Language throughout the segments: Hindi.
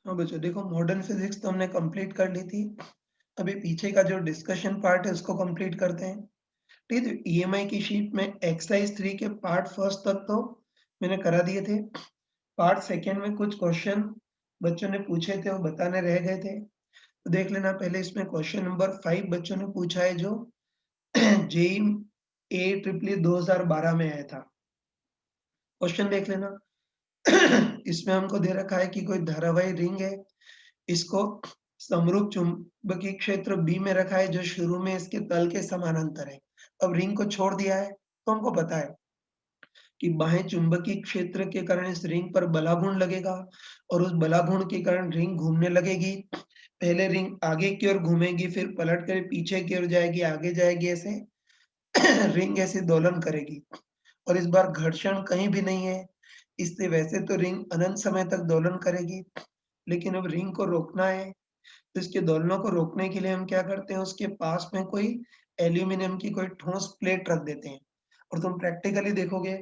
हाँ बच्चों, देखो मॉडर्न फिजिक्स तो हमने कंप्लीट कर ली थी। अभी पीछे का जो डिस्कशन पार्ट है उसको कंप्लीट करते हैं। ठीक है, ईएमआई की शीट में एक्सरसाइज 3 के पार्ट फर्स्ट तक तो मैंने करा दिए थे। पार्ट सेकंड में कुछ क्वेश्चन बच्चों ने पूछे थे, वो बताने रह गए थे, तो देख लेना। पहले इसमें क्वेश्चन नंबर 5 बच्चों ने पूछा है, जो जेई AEEE 2012 में आया था। क्वेश्चन देख लेना। इसमें हमको दे रखा है कि कोई धारावाही रिंग है, इसको समरूप चुंबकीय क्षेत्र बी में रखा है, जो शुरू में इसके तल के समानांतर है। अब रिंग को छोड़ दिया है, तो हमको पता है कि बाह्य चुंबकीय क्षेत्र के कारण इस रिंग पर बलाघूर्ण लगेगा और उस बलाघूर्ण के कारण रिंग घूमने लगेगी। पहले रिंग आगे की ओर घूमेगी, फिर पलट कर पीछे की ओर जाएगी, आगे जाएगी, ऐसे रिंग ऐसे दोलन करेगी। और इस बार घर्षण कहीं भी नहीं है, इससे वैसे तो रिंग अनंत समय तक दोलन करेगी, लेकिन अब रिंग को रोकना है। तो इसके दोलनों को रोकने के लिए हम क्या करते हैं, उसके पास में कोई एल्यूमीनियम की कोई ठोस प्लेट रख देते हैं। और तुम प्रैक्टिकली देखोगे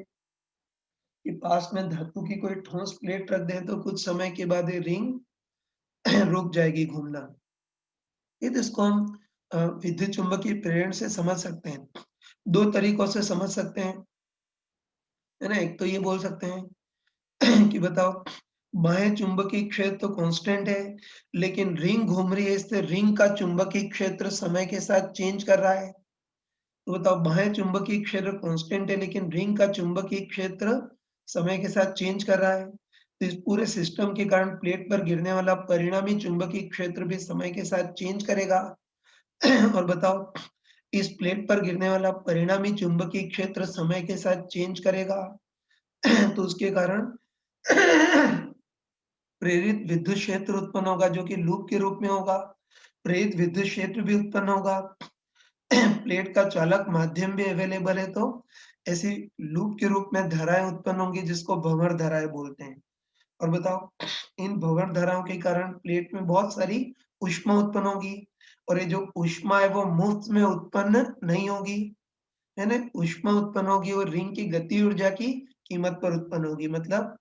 कि पास में धातु की कोई ठोस प्लेट रख दें, तो कुछ समय के बाद ये रिंग रुक जाएगी घूमना। ये तो इसको हम विद्युत चुम्बकीय प्रेरण से समझ सकते हैं। 2 तरीकों से समझ सकते हैं, है ना? एक तो ये बोल सकते हैं कि बताओ, बाह्य चुंबकीय क्षेत्र तो कांस्टेंट है, लेकिन रिंग घूम रही है, इससे रिंग का चुंबकीय क्षेत्र समय के साथ चेंज कर रहा है। तो बताओ, बाह्य चुंबकीय क्षेत्र कांस्टेंट है, लेकिन रिंग का चुंबकीय क्षेत्र समय के साथ चेंज कर रहा है। तो इस पूरे सिस्टम के कारण प्लेट पर गिरने वाला परिणामी चुंबकीय क्षेत्र भी समय के साथ चेंज करेगा। और बताओ, इस प्लेट पर गिरने वाला परिणामी चुंबकीय क्षेत्र समय के साथ चेंज करेगा। तो उसके कारण प्रेरित विद्युत क्षेत्र उत्पन्न होगा, जो कि लूप के रूप में होगा। प्रेरित विद्युत क्षेत्र भी उत्पन्न होगा। प्लेट का चालक माध्यम भी अवेलेबल है, तो ऐसी लूप के रूप में धाराएं उत्पन्न होंगी, जिसको भंवर धाराएं बोलते हैं। और बताओ, इन भंवर धाराओं के कारण प्लेट में बहुत सारी ऊष्मा उत्पन्न होगी, और ये जो ऊष्मा है वो मुफ्त में उत्पन्न नहीं होगी, है ना? ऊष्मा उत्पन्न होगी और रिंग की गति ऊर्जा की कीमत पर उत्पन्न होगी। मतलब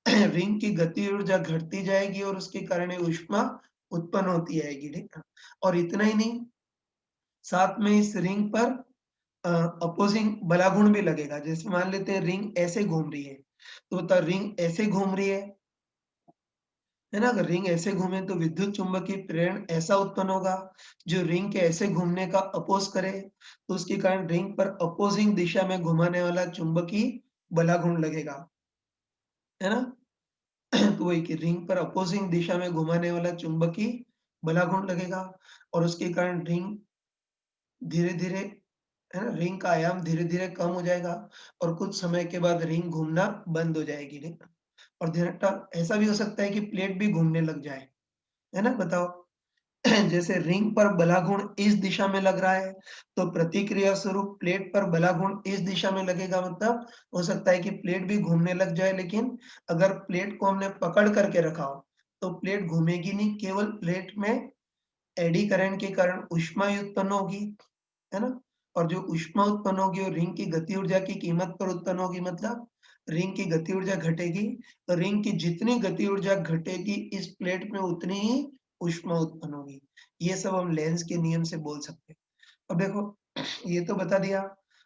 रिंग की गति ऊर्जा घटती जाएगी और उसके कारण ये ऊष्मा उत्पन्न होती आएगी, ठीक है? और इतना ही नहीं, साथ में इस रिंग पर अपोजिंग बलागुण भी लगेगा। जैसे मान लेते हैं रिंग ऐसे घूम रही है, तो बता, रिंग ऐसे घूम रही है ना? अगर रिंग ऐसे घूमे तो विद्युत चुम्बकीय प्रेरण ऐसा उत्पन्न होगा, जो रिंग के ऐसे घूमने का अपोज करे, तो उसके कारण रिंग पर अपोजिंग दिशा में घुमाने वाला चुंबकीय बलागुण लगेगा, है ना? तो वही कि रिंग पर अपोजिंग दिशा में घुमाने वाला चुंबकीय बलागुण लगेगा, और उसके कारण रिंग धीरे-धीरे, है ना? रिंग का आयाम धीरे-धीरे कम हो जाएगा और कुछ समय के बाद रिंग घूमना बंद हो जाएगी, नहीं? और ध्यान रखना, ऐसा भी हो सकता है कि प्लेट भी घूमने लग जाए, है ना? बताओ, जैसे रिंग पर बलागुण इस दिशा में लग रहा है, तो प्रतिक्रिया स्वरूप प्लेट पर बलागुण इस दिशा में लगेगा। मतलब हो सकता है कि प्लेट भी घूमने लग जाए, लेकिन अगर प्लेट को हमने पकड़ करके रखा हो, तो प्लेट घूमेगी नहीं, केवल प्लेट में एडी करंट के कारण ऊष्मा ही उत्पन्न होगी, है ना? और जो ऊष्मा उत्पन्न होगी वो रिंग की गति ऊर्जा की कीमत पर उत्पन्न होगी। मतलब रिंग की गति ऊर्जा घटेगी, तो रिंग की जितनी गति ऊर्जा घटेगी, इस प्लेट में उतनी ही ऊष्मा उत्पन्न होगी। ये सब हम लेंस के नियम से बोल सकते हैं। अब देखो, ये तो बता दिया।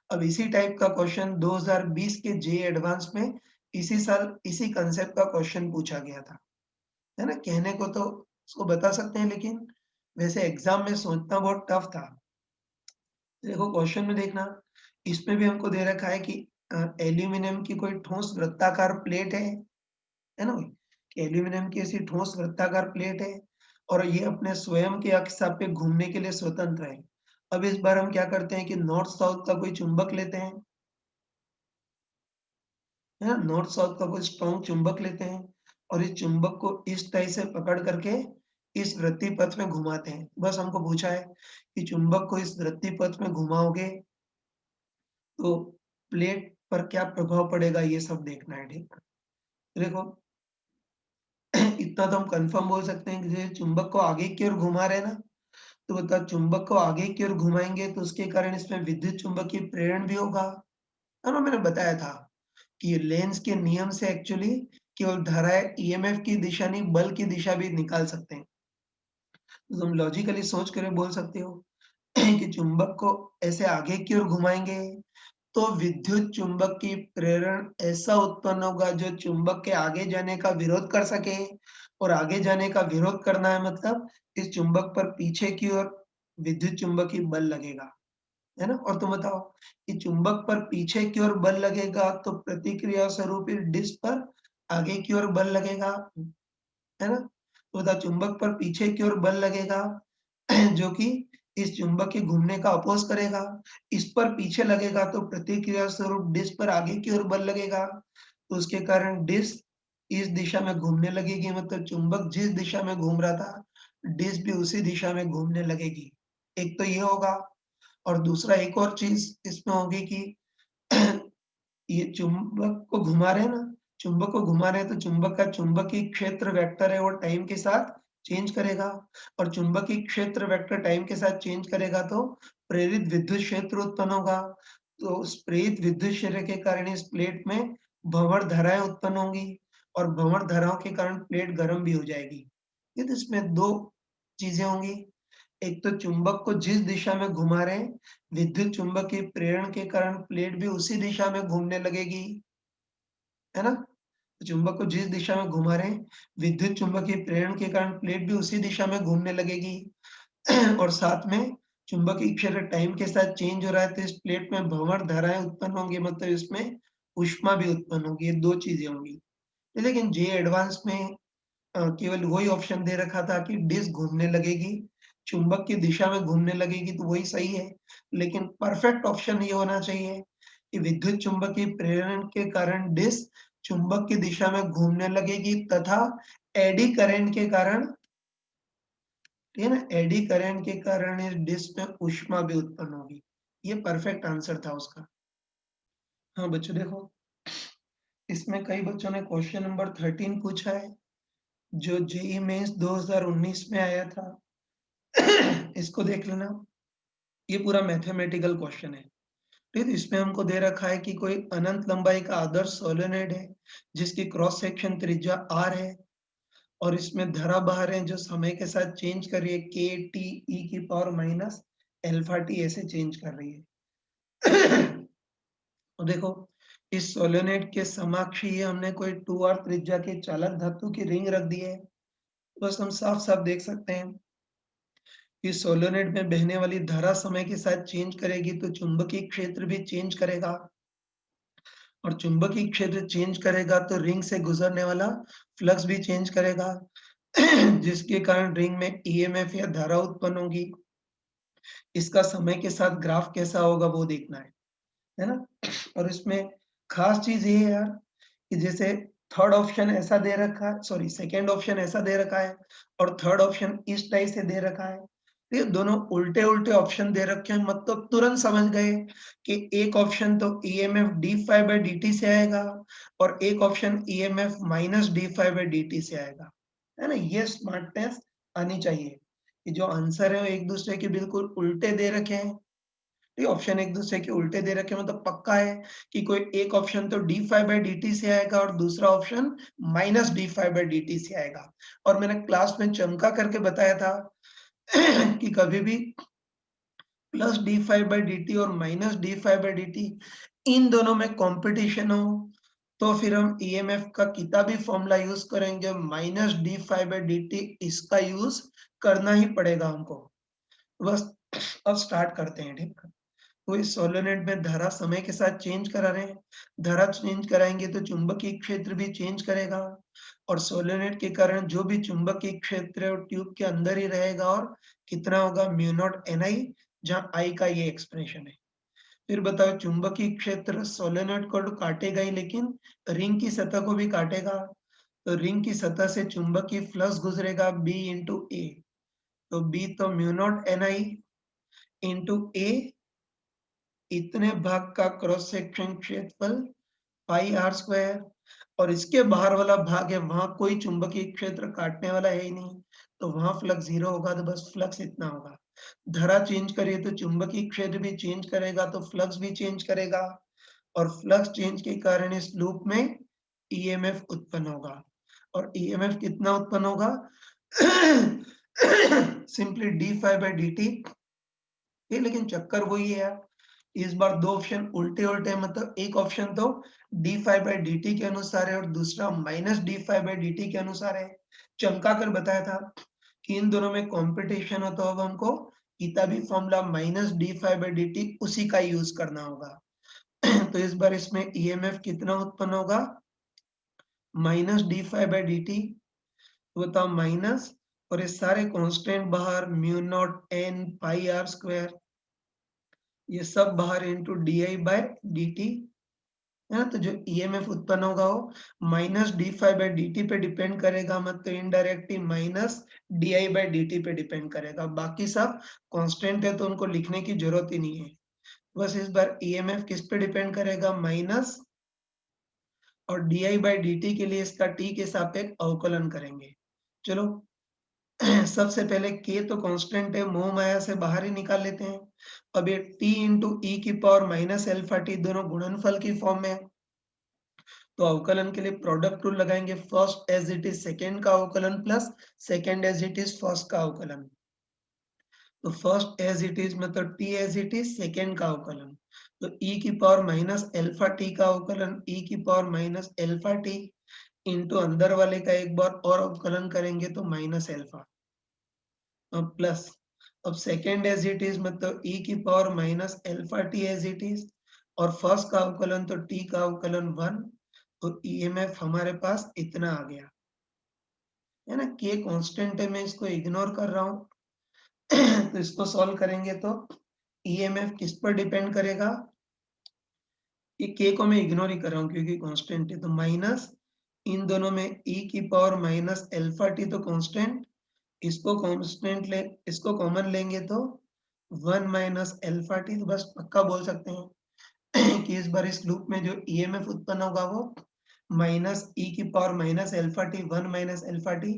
अब इसी टाइप का क्वेश्चन 2020 के जेईई एडवांस में इसी साल इसी कांसेप्ट का क्वेश्चन पूछा गया था, है ना? कहने को तो उसको बता सकते हैं, लेकिन वैसे एग्जाम में सोचना बहुत टफ था। देखो क्वेश्चन में देखना, इसमें भी हमको दे रखा है कि एल्यूमीनियम की कोई ठोस वृत्ताकार प्लेट है ना भाई? कि एल्यूमीनियम की ऐसी ठोस वृत्ताकार प्लेट है, और ये अपने स्वयं के अक्ष सापेक्ष घूमने के लिए स्वतंत्र है। अब इस बार हम क्या करते हैं कि नॉर्थ साउथ का कोई चुंबक लेते हैं, है ना? नॉर्थ साउथ का कोई स्ट्रॉन्ग चुंबक लेते हैं, और इस चुंबक को इस तरह से पकड़ करके इस वृत्तीय पथ में घुमाते हैं। बस हमको पूछा है कि चुंबक को इस वृत्तीय पथ में घुमाओगे तो प्लेट पर क्या प्रभाव पड़ेगा, ये सब देखना है, ठीक है? तो देखो, इतना तो हम कंफर्म बोल सकते हैं कि जो चुंबक को आगे की ओर घुमा रहे हैं ना, तो बता, चुंबक को आगे की ओर घुमाएंगे तो उसके कारण इसमें विद्युत चुंबकीय प्रेरण भी होगा, है ना? मैंने बताया था कि ये लेंस के नियम से एक्चुअली केवल धाराएँ ईएमएफ की दिशा नहीं, बल की दिशा भी निकाल सकते हैं। तो तुम लॉजिकली सोच कर बोल सकते हो कि चुंबक को ऐसे आगे की ओर घुमाएँगे, तो विद्युत चुंबक की प्रेरण ऐसा उत्पन्न होगा जो चुंबक के आगे जाने का विरोध कर सके, और आगे जाने का विरोध करना है मतलब इस चुंबक पर पीछे की ओर विद्युत चुंबकीय बल लगेगा, है ना? और तुम बताओ कि चुंबक पर पीछे की ओर बल लगेगा तो प्रतिक्रिया स्वरूप इस डिस्क पर आगे की ओर बल लगेगा, है ना? तो बताओ चुंबक पर पीछे की ओर बल लगेगा जो कि इस चुंबक के घूमने का अपोज़ करेगा। इस पर पीछे लगेगा तो प्रतिक्रिया स्वरूप डिस्क पर आगे की ओर बल लगेगा। तो उसके कारण डिस्क इस दिशा में घूमने लगेगी, मतलब चुंबक जिस दिशा में घूम रहा था, डिस्क भी उसी दिशा में घूमने लगेगी। एक तो ये होगा, और दूसरा एक और चीज़ इसमें होगी कि ये चुंबक को घुमा रहे हैं ना, चुंबक को घुमा रहे हैं तो चुंबक का चुंबकीय क्षेत्र वेक्टर है वो टाइम के साथ चेंज करेगा, और चुंबकीय क्षेत्र वेक्टर टाइम के साथ चेंज करेगा तो प्रेरित विद्युत क्षेत्र उत्पन्न होगा। तो उस प्रेरित विद्युत क्षेत्र के कारण इस प्लेट में भंवर धाराएँ उत्पन्न होंगी, और भंवर धाराओं के कारण प्लेट गर्म भी हो जाएगी। ये तो इसमें 2 चीज़ें होंगी। एक तो चुंबक को जिस दिशा में घुमा रहे हैं, विद्युत चुम्बकीय प्रेरण के कारण प्लेट भी उसी दिशा में घूमने लगेगी, है ना? तो चुंबक को जिस दिशा में घुमा रहे हैं, विद्युत चुम्बकीय प्रेरण के कारण प्लेट भी उसी दिशा में घूमने लगेगी और साथ में चुंबकीय क्षेत्र टाइम के साथ चेंज हो रहा है, तो इस प्लेट में भंवर धाराएँ उत्पन्न होंगी, मतलब इसमें ऊष्मा भी उत्पन्न होगी, ये 2 चीज़ें होंगी। लेकिन जे एडवांस में केवल वही ऑप्शन दे रखा था कि डिस्क घूमने लगेगी, चुंबक की दिशा में घूमने लगेगी, तो वही सही है। लेकिन परफेक्ट ऑप्शन ये होना चाहिए कि विद्युत चुम्बकीय प्रेरण के कारण डिस्क चुंबक की दिशा में घूमने लगेगी तथा एडी करंट के कारण, ठीक है ना? एडी करंट के कारण इस डिस्क में ऊष्मा भी उत्पन्न होगी। ये परफेक्ट आंसर था उसका। हाँ, बच्चों देखो, इसमें कई बच्चों ने क्वेश्चन नंबर 13 पूछा है, जो जेईई मेंस 2019 में आया था। इसको देख लेना, ये पूरा मैथमेटिकल क्वेश्चन है। ठीक है? इसमें हमको दे रखा है कि कोई अनंत लंबाई का आदर्श सोलेनोइड है, जिसकी क्रॉस सेक्शन त्रिज्या r है, और इसमें धारा बह रहे हैं जो समय के साथ चेंज कर रही है, k t e की पावर माइनस अल्फा t ऐसे चेंज कर रही है। तो देखो, इस सोलेनोइड के समकक्ष ही हमने कोई 2r त्रिज्या के चालक धातु की रिंग रख दी है। बस हम साफ-साफ देख सकते हैं कि सोलेनोइड में बहने वाली धारा समय के साथ चेंज करेगी तो चुंबकीय क्षेत्र भी चेंज करेगा, और चुंबकीय क्षेत्र चेंज करेगा तो रिंग से गुजरने वाला फ्लक्स भी चेंज करेगा, जिसके कारण रिंग में ईएमएफ या धारा उत्पन्न होगी। इसका समय के साथ ग्राफ कैसा होगा वो देखना है ना? और इसमें खास चीज़ ये है यार कि जैसे थर्ड ऑप्शन ऐसा दे रखा है, सॉरी सेकंड ऑप्शन ऐसा दे रखा है और थर्ड ऑप्शन इस टाइप से दे रखा है। तो ये दोनों उल्टे-उल्टे ऑप्शन दे रखे हैं, मतलब तुरंत समझ गए कि एक ऑप्शन तो EMF D phi by D T से आएगा और एक option EMF minus D phi by D T से आएगा, है ना? ये स्मार्टनेस आनी चाहिए कि जो आंसर है वो एक दूसरे के बिल्कुल उल्टे दे रखे हैं। ये ऑप्शन एक दूसरे के उल्टे दे रखे हैं, मतलब पक्का है कि कोई एक ऑप्शन तो D phi by D T से आएगा और दूसरा option minus D phi by D T से आएगा। और मैंने क्लास में चमका करके बताया था कि कभी भी plus D five by D T और minus D five by D T इन दोनों में कंपटीशन हो, तो फिर हम ईएमएफ का किताबी फॉर्मूला यूज करेंगे, minus D five by D T, इसका यूज करना ही पड़ेगा हमको। बस अब स्टार्ट करते हैं, ठीक है? तो इस सोलेनोइड में धारा समय के साथ चेंज करा रहे हैं। धारा चेंज कराएँगे तो चुंबकीय क्षेत्र भी चेंज करेगा, और सोलेनोइड के कारण जो भी चुंबकीय क्षेत्र है वो ट्यूब के अंदर ही रहेगा, और कितना होगा म्यू नॉट Ni, जहाँ I का ये एक्सप्रेशन है। फिर बताओ चुंबकीय क्षेत्र सोलेनोइड को तो काटेगा ही, लेकिन रिंग की सतह को भी काटेगा। तो रिंग की सतह से चुंबकीय फ्लक्स गुजरेगा B इंटू A। तो B तो mu naught Ni into A, इतने भाग का क्रॉस सेक्शन क्षेत्रफल पाई आर स्क्वायर, और इसके बाहर वाला भाग है वहां कोई चुंबकीय क्षेत्र काटने वाला है ही नहीं, तो वहां फ्लक्स 0 होगा, तो बस फ्लक्स इतना होगा। धारा चेंज करिए तो चुंबकीय क्षेत्र भी चेंज करेगा तो फ्लक्स भी चेंज करेगा, और फ्लक्स चेंज के कारण इस लूप में ईएमएफ उत्पन्न होगा। और ईएमएफ कितना उत्पन्न होगा? Simply D phi by D T. ये लेकिन चक्कर वही है यार, इस बार दो ऑप्शन उल्टे उल्टे, मतलब एक ऑप्शन तो D phi by D T के अनुसार है और दूसरा minus D phi by D T के अनुसार है। चमका कर बताया था कि इन दोनों में कंपटीशन हो, तो अब हमको किताबी formula minus D phi by D T उसी का यूज करना होगा। तो इस बार इसमें ईएमएफ कितना उत्पन्न होगा? Minus D phi by D T. तो बताओ माइनस, और ये सारे कांस्टेंट बाहर, mu naught N pi R square, ये सब बाहर into D I by D T है ना। तो जो ईएमएफ उत्पन्न होगा वो minus D phi by D T पे डिपेंड करेगा, मतलब indirectly minus D I by D T पे डिपेंड करेगा। बाकी सब कांस्टेंट है तो उनको लिखने की जरूरत ही नहीं है। बस इस बार ईएमएफ किस पे डिपेंड करेगा? माइनस, और D I by D T के लिए इसका टी के सापेक्ष अवकलन करेंगे। चलो सबसे पहले k तो कांस्टेंट है, मोह माया से बाहर ही निकाल लेते हैं। अब ये t इंटू ई की पावर माइनस एल्फा टी दोनों गुणनफल की फॉर्म में है, तो अवकलन के लिए प्रोडक्ट रूल लगाएंगे। First as it is second का अवकलन plus second as it is first का अवकलन। तो फर्स्ट एज इट इज मतलब t as it is second का अवकलन, तो e की पावर माइनस एल्फा टी का अवकलन e की power minus alpha T into अंदर वाले का एक बार और अवकलन करेंगे तो माइनस एल्फा प्लस। अब सेकेंड एज इट इज मतलब e की power minus alpha T as it is, और फर्स्ट का अवकलन तो t का अवकलन 1, तो ईएमएफ हमारे पास इतना आ गया है ना। k कांस्टेंट है, मैं इसको इग्नोर कर रहा हूँ। तो इसको सॉल्व करेंगे तो ईएमएफ किस पर डिपेंड करेगा? ये k को मैं इग्नोर ही कर रहा हूँ क्योंकि कांस्टेंट है, तो माइनस इन दोनों में e की पावर माइनस एल्फा टी तो कांस्टेंट, इसको कांस्टेंट ले, इसको कॉमन लेंगे तो 1 माइनस एल्फा टी। तो बस पक्का बोल सकते हैं कि इस बार इस लूप में जो ईएमएफ उत्पन्न होगा वो माइनस ई की power minus alpha T 1 minus alpha T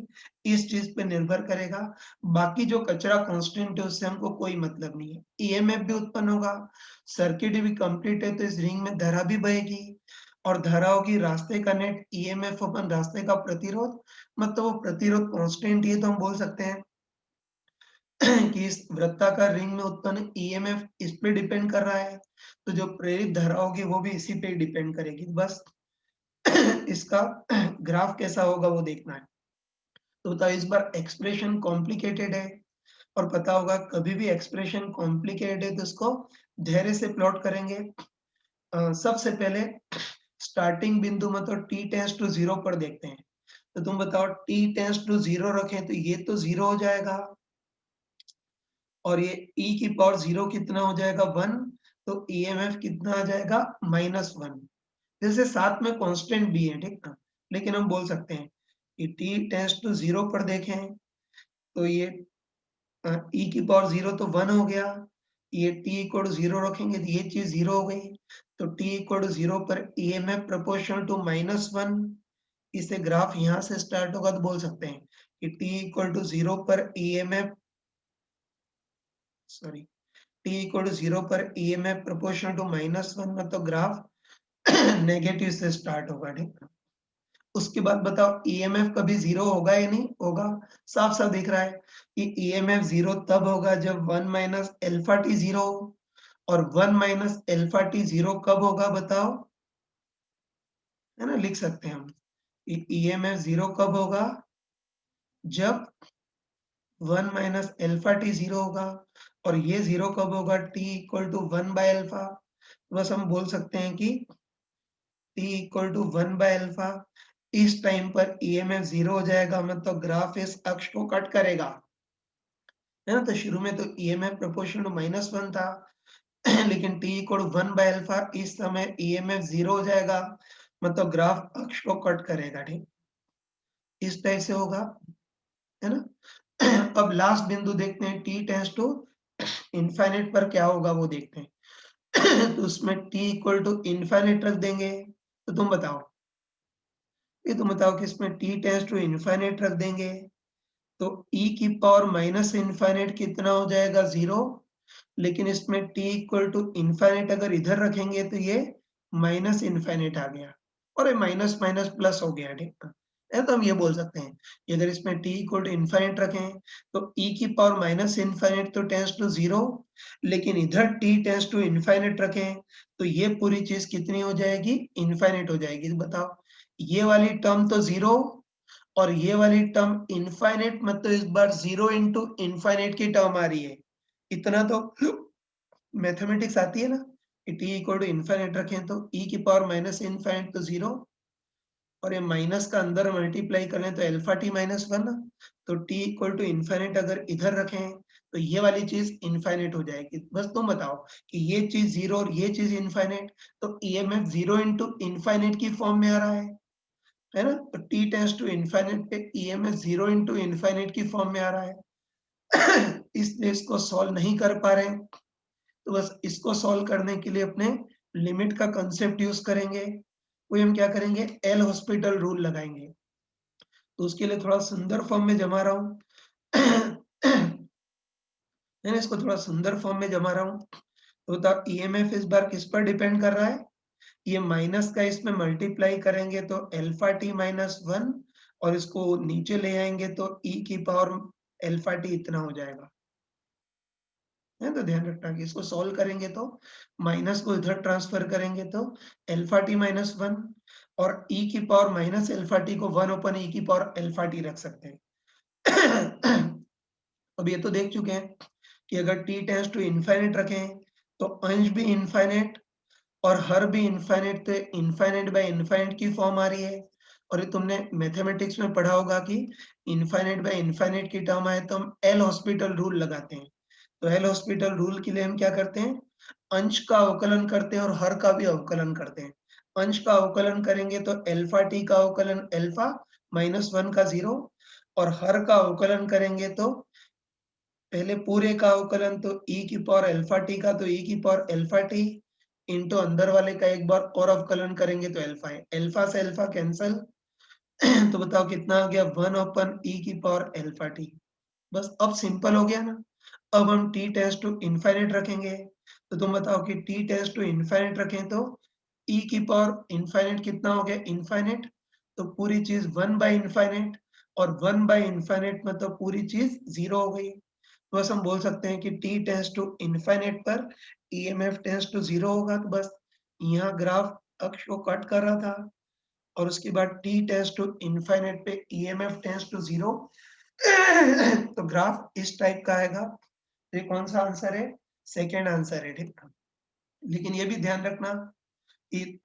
इस चीज पे निर्भर करेगा। बाकी जो कचरा कांस्टेंट है उससे हमको कोई मतलब नहीं है। ईएमएफ भी उत्पन्न होगा, सर्किट भी कंप्लीट है, तो इस रिंग में धारा भी बहेगी, और धारा होगी रास्ते का नेट ईएमएफ अपन रास्ते का प्रतिरोध, मतलब वो प्रतिरोध कांस्टेंट ही है, तो हम बोल सकते हैं कि इस वृत्ताकार रिंग में उत्पन्न ईएमएफ इस पे डिपेंड कर रहा है, तो जो प्रेरित धारा होगी वो भी इसी पे डिपेंड करेगी। बस इसका ग्राफ कैसा होगा वो देखना है। तो बताओ इस बार एक्सप्रेशन कॉम्प्लिकेटेड है, और पता होगा कभी भी एक्सप्रेशन कॉम्प्लिकेटेड है तो इसको धैर्य से प्लॉट करेंगे। सबसे पहले स्टार्टिंग बिंदु मतलब t टेंड्स टू 0 पर देखते हैं। तो तुम बताओ t टेंड्स टू 0 रखें तो ये तो 0 हो जाएगा, और ये e की पावर 0 कितना हो जाएगा? 1, तो ईएमएफ कितना आ जाएगा? -1। जैसे साथ में कांस्टेंट भी है, ठीक ना, लेकिन हम बोल सकते हैं कि t टेंड्स टू 0 पर देखें तो ये e की पावर 0 तो 1 हो गया, ये t इक्वल टू 0 रखेंगे तो ये चीज 0 हो गई, तो t इक्वल टू 0 पर ईएमएफ प्रोपोर्शनल टू -1। इसे ग्राफ यहाँ से स्टार्ट होगा तो बोल सकते हैं कि t इक्वल टू 0 पर EMF sorry t equal to 0 पर ईएमएफ प्रोपोर्शनल टू -1, मतलब ग्राफ नेगेटिव से स्टार्ट होगा, ठीक है। उसके बाद बताओ ईएमएफ कभी 0 होगा या नहीं होगा? साफ साफ दिख रहा है कि ईएमएफ 0 तब होगा जब 1 माइनस एल्फा टी 0 हो, और 1 माइनस एल्फा टी 0 कब होगा बताओ? है ना, लिख सकते हैं हम ईएमएफ 0 कब होगा? जब 1 माइनस एल्फा टी 0 होगा, और ये 0 कब होगा? t equal to 1 by alpha. बस हम बोल सकते हैं कि t equal to 1 by alpha, इस टाइम पर ईएमएफ 0 हो जाएगा, मतलब ग्राफ इस अक्ष को कट करेगा, है ना। तो शुरू में तो ईएमएफ प्रोपोर्शनल टू -1 था, लेकिन t equal to 1 by alpha इस समय ईएमएफ 0 हो जाएगा, मतलब ग्राफ अक्ष को कट करेगा, ठीक, इस टाइप से होगा, है ना। अब लास्ट बिंदु देखते हैं t टेंड्स टू इनफाइनाइट पर क्या होगा वो देखते हैं। तो उसमें t इक्वल टू इनफाइनाइट रख देंगे, तो तुम बताओ, ये तुम बताओ कि इसमें t टेंड्स टू इनफाइनाइट रख देंगे तो e की पावर माइनस इनफाइनाइट कितना हो जाएगा? 0, लेकिन इसमें t इक्वल टू इनफाइनाइट अगर इधर रखेंगे तो ये माइनस इनफाइनाइट आ गया, और ये माइनस माइनस प्लस हो गया, ठीक है? तो हम ये बोल सकते हैं कि अगर इसमें t इक्वल टू इनफाइनाइट रखें तो e की पावर माइनस इनफाइनाइट तो टेंड्स टू 0, लेकिन इधर t टेंड्स टू इनफाइनाइट रखें तो ये पूरी चीज कितनी हो जाएगी? इनफाइनाइट हो जाएगी। तो बताओ, ये वाली टर्म तो 0 और ये वाली टर्म इनफाइनाइट, मतलब इस बार 0 इंटू इनफाइनाइट की टर्म आ रही है। इतना तो मैथमेटिक्स आती है ना कि t इक्वल टू इनफाइनाइट रखें तो e की पावर माइनस इनफाइनाइट तो 0 और ये माइनस का अंदर मल्टीप्लाई करें तो अल्फा टी माइनस 1, तो t इक्वल टू इनफाइनाइट अगर इधर रखें तो ये वाली चीज इनफाइनाइट हो जाएगी। बस तुम बताओ कि ये चीज 0 और ये चीज इनफाइनाइट, तो ईएमएफ 0 इंटू इनफाइनाइट की फॉर्म में आ रहा है ना? तो t टेंड्स टू इनफाइनाइट पे ईएमएफ 0 इंटू इनफाइनाइट की फॉर्म में आ रहा है। इसलिए इसको सॉल्व नहीं कर पा रहे हैं, तो बस इसको सॉल्व करने के लिए अपने लिमिट का कंसेप्ट यूज करेंगे। वही हम क्या करेंगे, एल हॉस्पिटल रूल लगाएंगे। तो उसके लिए थोड़ा सुंदर फॉर्म में जमा रहा हूँ। मैंने इसको थोड़ा सुंदर फॉर्म में जमा रहा हूँ। तो बताओ ईएमएफ इस बार किस पर डिपेंड कर रहा है? ये माइनस का इसमें मल्टीप्लाई करेंगे तो अल्फा टी माइनस 1 और इसको नीचे ले आएंगे तो e की पावर अल्फा टी इतना हो जाएगा। है तो ध्यान रखना कि इसको सॉल्व करेंगे तो माइनस को इधर ट्रांसफर करेंगे तो अल्फा टी माइनस 1 और e की पावर माइनस अल्फा टी को 1 ओपन e की पावर अल्फा टी रख सकते हैं। अब ये तो देख चुके हैं कि अगर t टेंड्स टू इनफाइनाइट रखें तो अंश भी इनफाइनाइट और हर भी इनफाइनाइट, तो इनफाइनाइट बाय इनफाइनाइट की फॉर्म आ रही है। और ये तुमने मैथमेटिक्स में पढ़ा होगा कि इनफाइनाइट बाय इनफाइनाइट की टर्म आए तो हम एल हॉस्पिटल रूल लगाते हैं। तो एल हॉस्पिटल रूल के लिए हम क्या करते हैं, अंश का अवकलन करते हैं और हर का भी अवकलन करते हैं। अंश का अवकलन करेंगे तो अल्फा टी का अवकलन अल्फा माइनस 1 का 0 और हर का अवकलन करेंगे तो पहले पूरे का अवकलन तो e की पावर अल्फा टी का तो e की पावर अल्फा टी इंटू अंदर वाले का एक बार और अवकलन करेंगे तो अल्फा है। अल्फा से अल्फा कैंसल। तो बताओ कितना आ गया, 1 ओपन e की पावर अल्फा टी। बस अब सिंपल हो गया ना। अब हम t टेंड्स टू इनफाइनाइट रखेंगे तो तुम बताओ कि t टेंड्स टू इनफाइनाइट रखें तो e की पावर इनफाइनाइट कितना हो गया, इनफाइनाइट। तो पूरी चीज 1 बाय इनफाइनाइट और 1 बाय इनफाइनाइट मतलब पूरी चीज 0 हो गई। तो बस हम बोल सकते हैं कि t टेंड्स टू इनफाइनाइट पर ईएमएफ टेंड्स टू 0 होगा। तो बस यहाँ ग्राफ अक्ष को कट कर रहा था और उसके बाद t टेंड्स टू इनफाइनाइट पे ईएमएफ टेंड्स टू 0। तो ग्राफ इस टाइप का आएगा। ये कौन सा आंसर है, सेकेंड आंसर है, ठीक है। लेकिन ये भी ध्यान रखना कि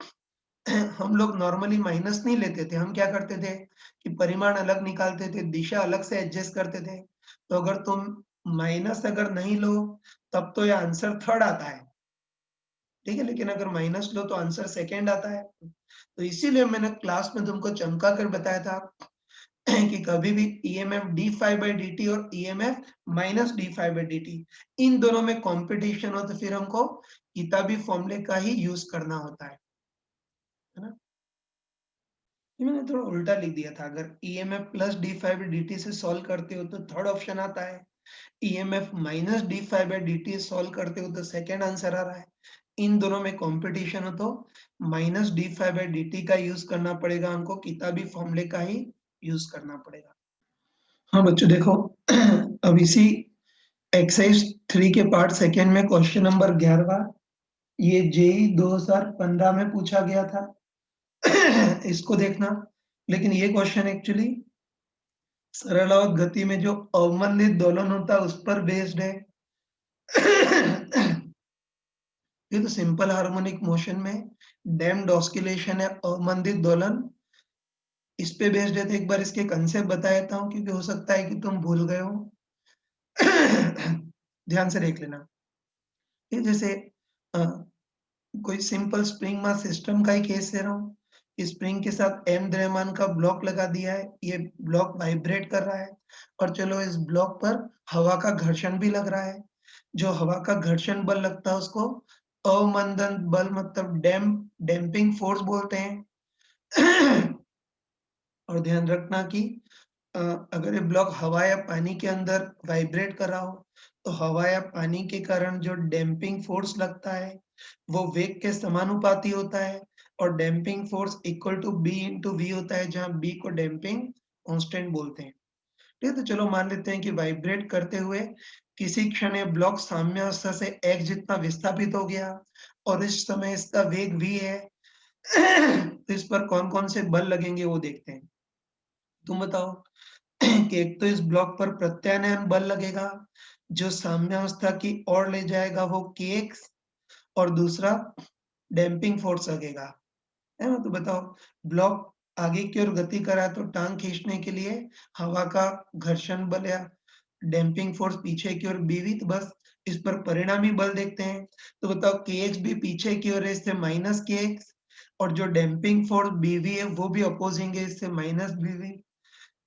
हम लोग नॉर्मली माइनस नहीं लेते थे, हम क्या करते थे कि परिमाण अलग निकालते थे, दिशा अलग से एडजस्ट करते थे। तो अगर तुम माइनस अगर नहीं लो तब तो ये आंसर थर्ड आता है, ठीक है, लेकिन अगर माइनस लो तो आंसर सेकेंड आता है। तो इसीलिए मैंने क्लास में तुमको चमका कर बताया था कि कभी भी EMF D five by D T और EMF minus D five by D T, इन दोनों में कंपटीशन हो तो फिर हमको किताबी फॉर्मूले का ही यूज करना होता है ना। ये मैंने थोड़ा उल्टा लिख दिया था, अगर EMF plus D five by D T से सॉल्व करते हो तो थर्ड ऑप्शन आता है, EMF minus D five by D T solve करते हो तो सेकेंड आंसर आ रहा है। इन दोनों में कंपटीशन हो तो minus D five by D T का यूज करना पड़ेगा, हमको किताबी फॉर्मूले का ही यूज करना पड़ेगा। हाँ बच्चों देखो, अब इसी एक्सरसाइज 3 के पार्ट सेकेंड में क्वेश्चन नंबर 11 ये जेई 2015 में पूछा गया था। इसको देखना, लेकिन ये क्वेश्चन एक्चुअली सरलावत गति में जो अवमंदित दोलन होता है उस पर बेस्ड है। ये तो सिंपल हार्मोनिक मोशन में डैम्प्ड ऑस्किलेशन है, अवमंदित दोलन, इस पे बेस्ड है। तो एक बार इसके कंसेप्ट बता देता हूँ क्योंकि हो सकता है कि तुम भूल गए हो। ध्यान से देख लेना। ये जैसे कोई सिंपल स्प्रिंग मास सिस्टम का ही केस ले रहा हूँ। स्प्रिंग के साथ m द्रव्यमान का ब्लॉक लगा दिया है, ये ब्लॉक वाइब्रेट कर रहा है और चलो इस ब्लॉक पर हवा का घर्षण भी लग रहा है। जो हवा का घर्षण बल लगता है उसको अवमंदन बल मतलब डैम्पिंग फोर्स बोलते हैं। और ध्यान रखना कि अगर ये ब्लॉक हवा या पानी के अंदर वाइब्रेट कर रहा हो तो हवा या पानी के कारण जो डैम्पिंग फोर्स लगता है वो वेग के समानुपाती होता है। और damping force equal to B into V होता है, जहाँ बी को डैम्पिंग कांस्टेंट बोलते हैं। ठीक है, तो चलो मान लेते हैं कि वाइब्रेट करते हुए किसी क्षण ये ब्लॉक साम्यावस्था से x जितना विस्थापित हो गया और इस समय इसका वेग v है। तो इस पर कौन-कौन से बल लगेंगे वो देखते हैं। तुम बताओ कि एक तो इस ब्लॉक पर प्रत्यानयन बल लगेगा, जो साम्यावस्था की ओर ले जाएगा वो kx, और दूसरा डैम्पिंग फोर्स लगेगा। है ना? तो बताओ, ब्लॉक आगे की ओर गति कर रहा है तो टांग खींचने के लिए हवा का घर्षण बल या डैम्पिंग फोर्स पीछे की ओर बीवी, तो बस इस पर परिणामी बल देखते हैं। तो बताओ kx भी पीछे की ओर है, इससे माइनस kx, और जो डैम्पिंग फोर्स बीवी है वो भी अपोजिंग है, इससे माइनस बीवी।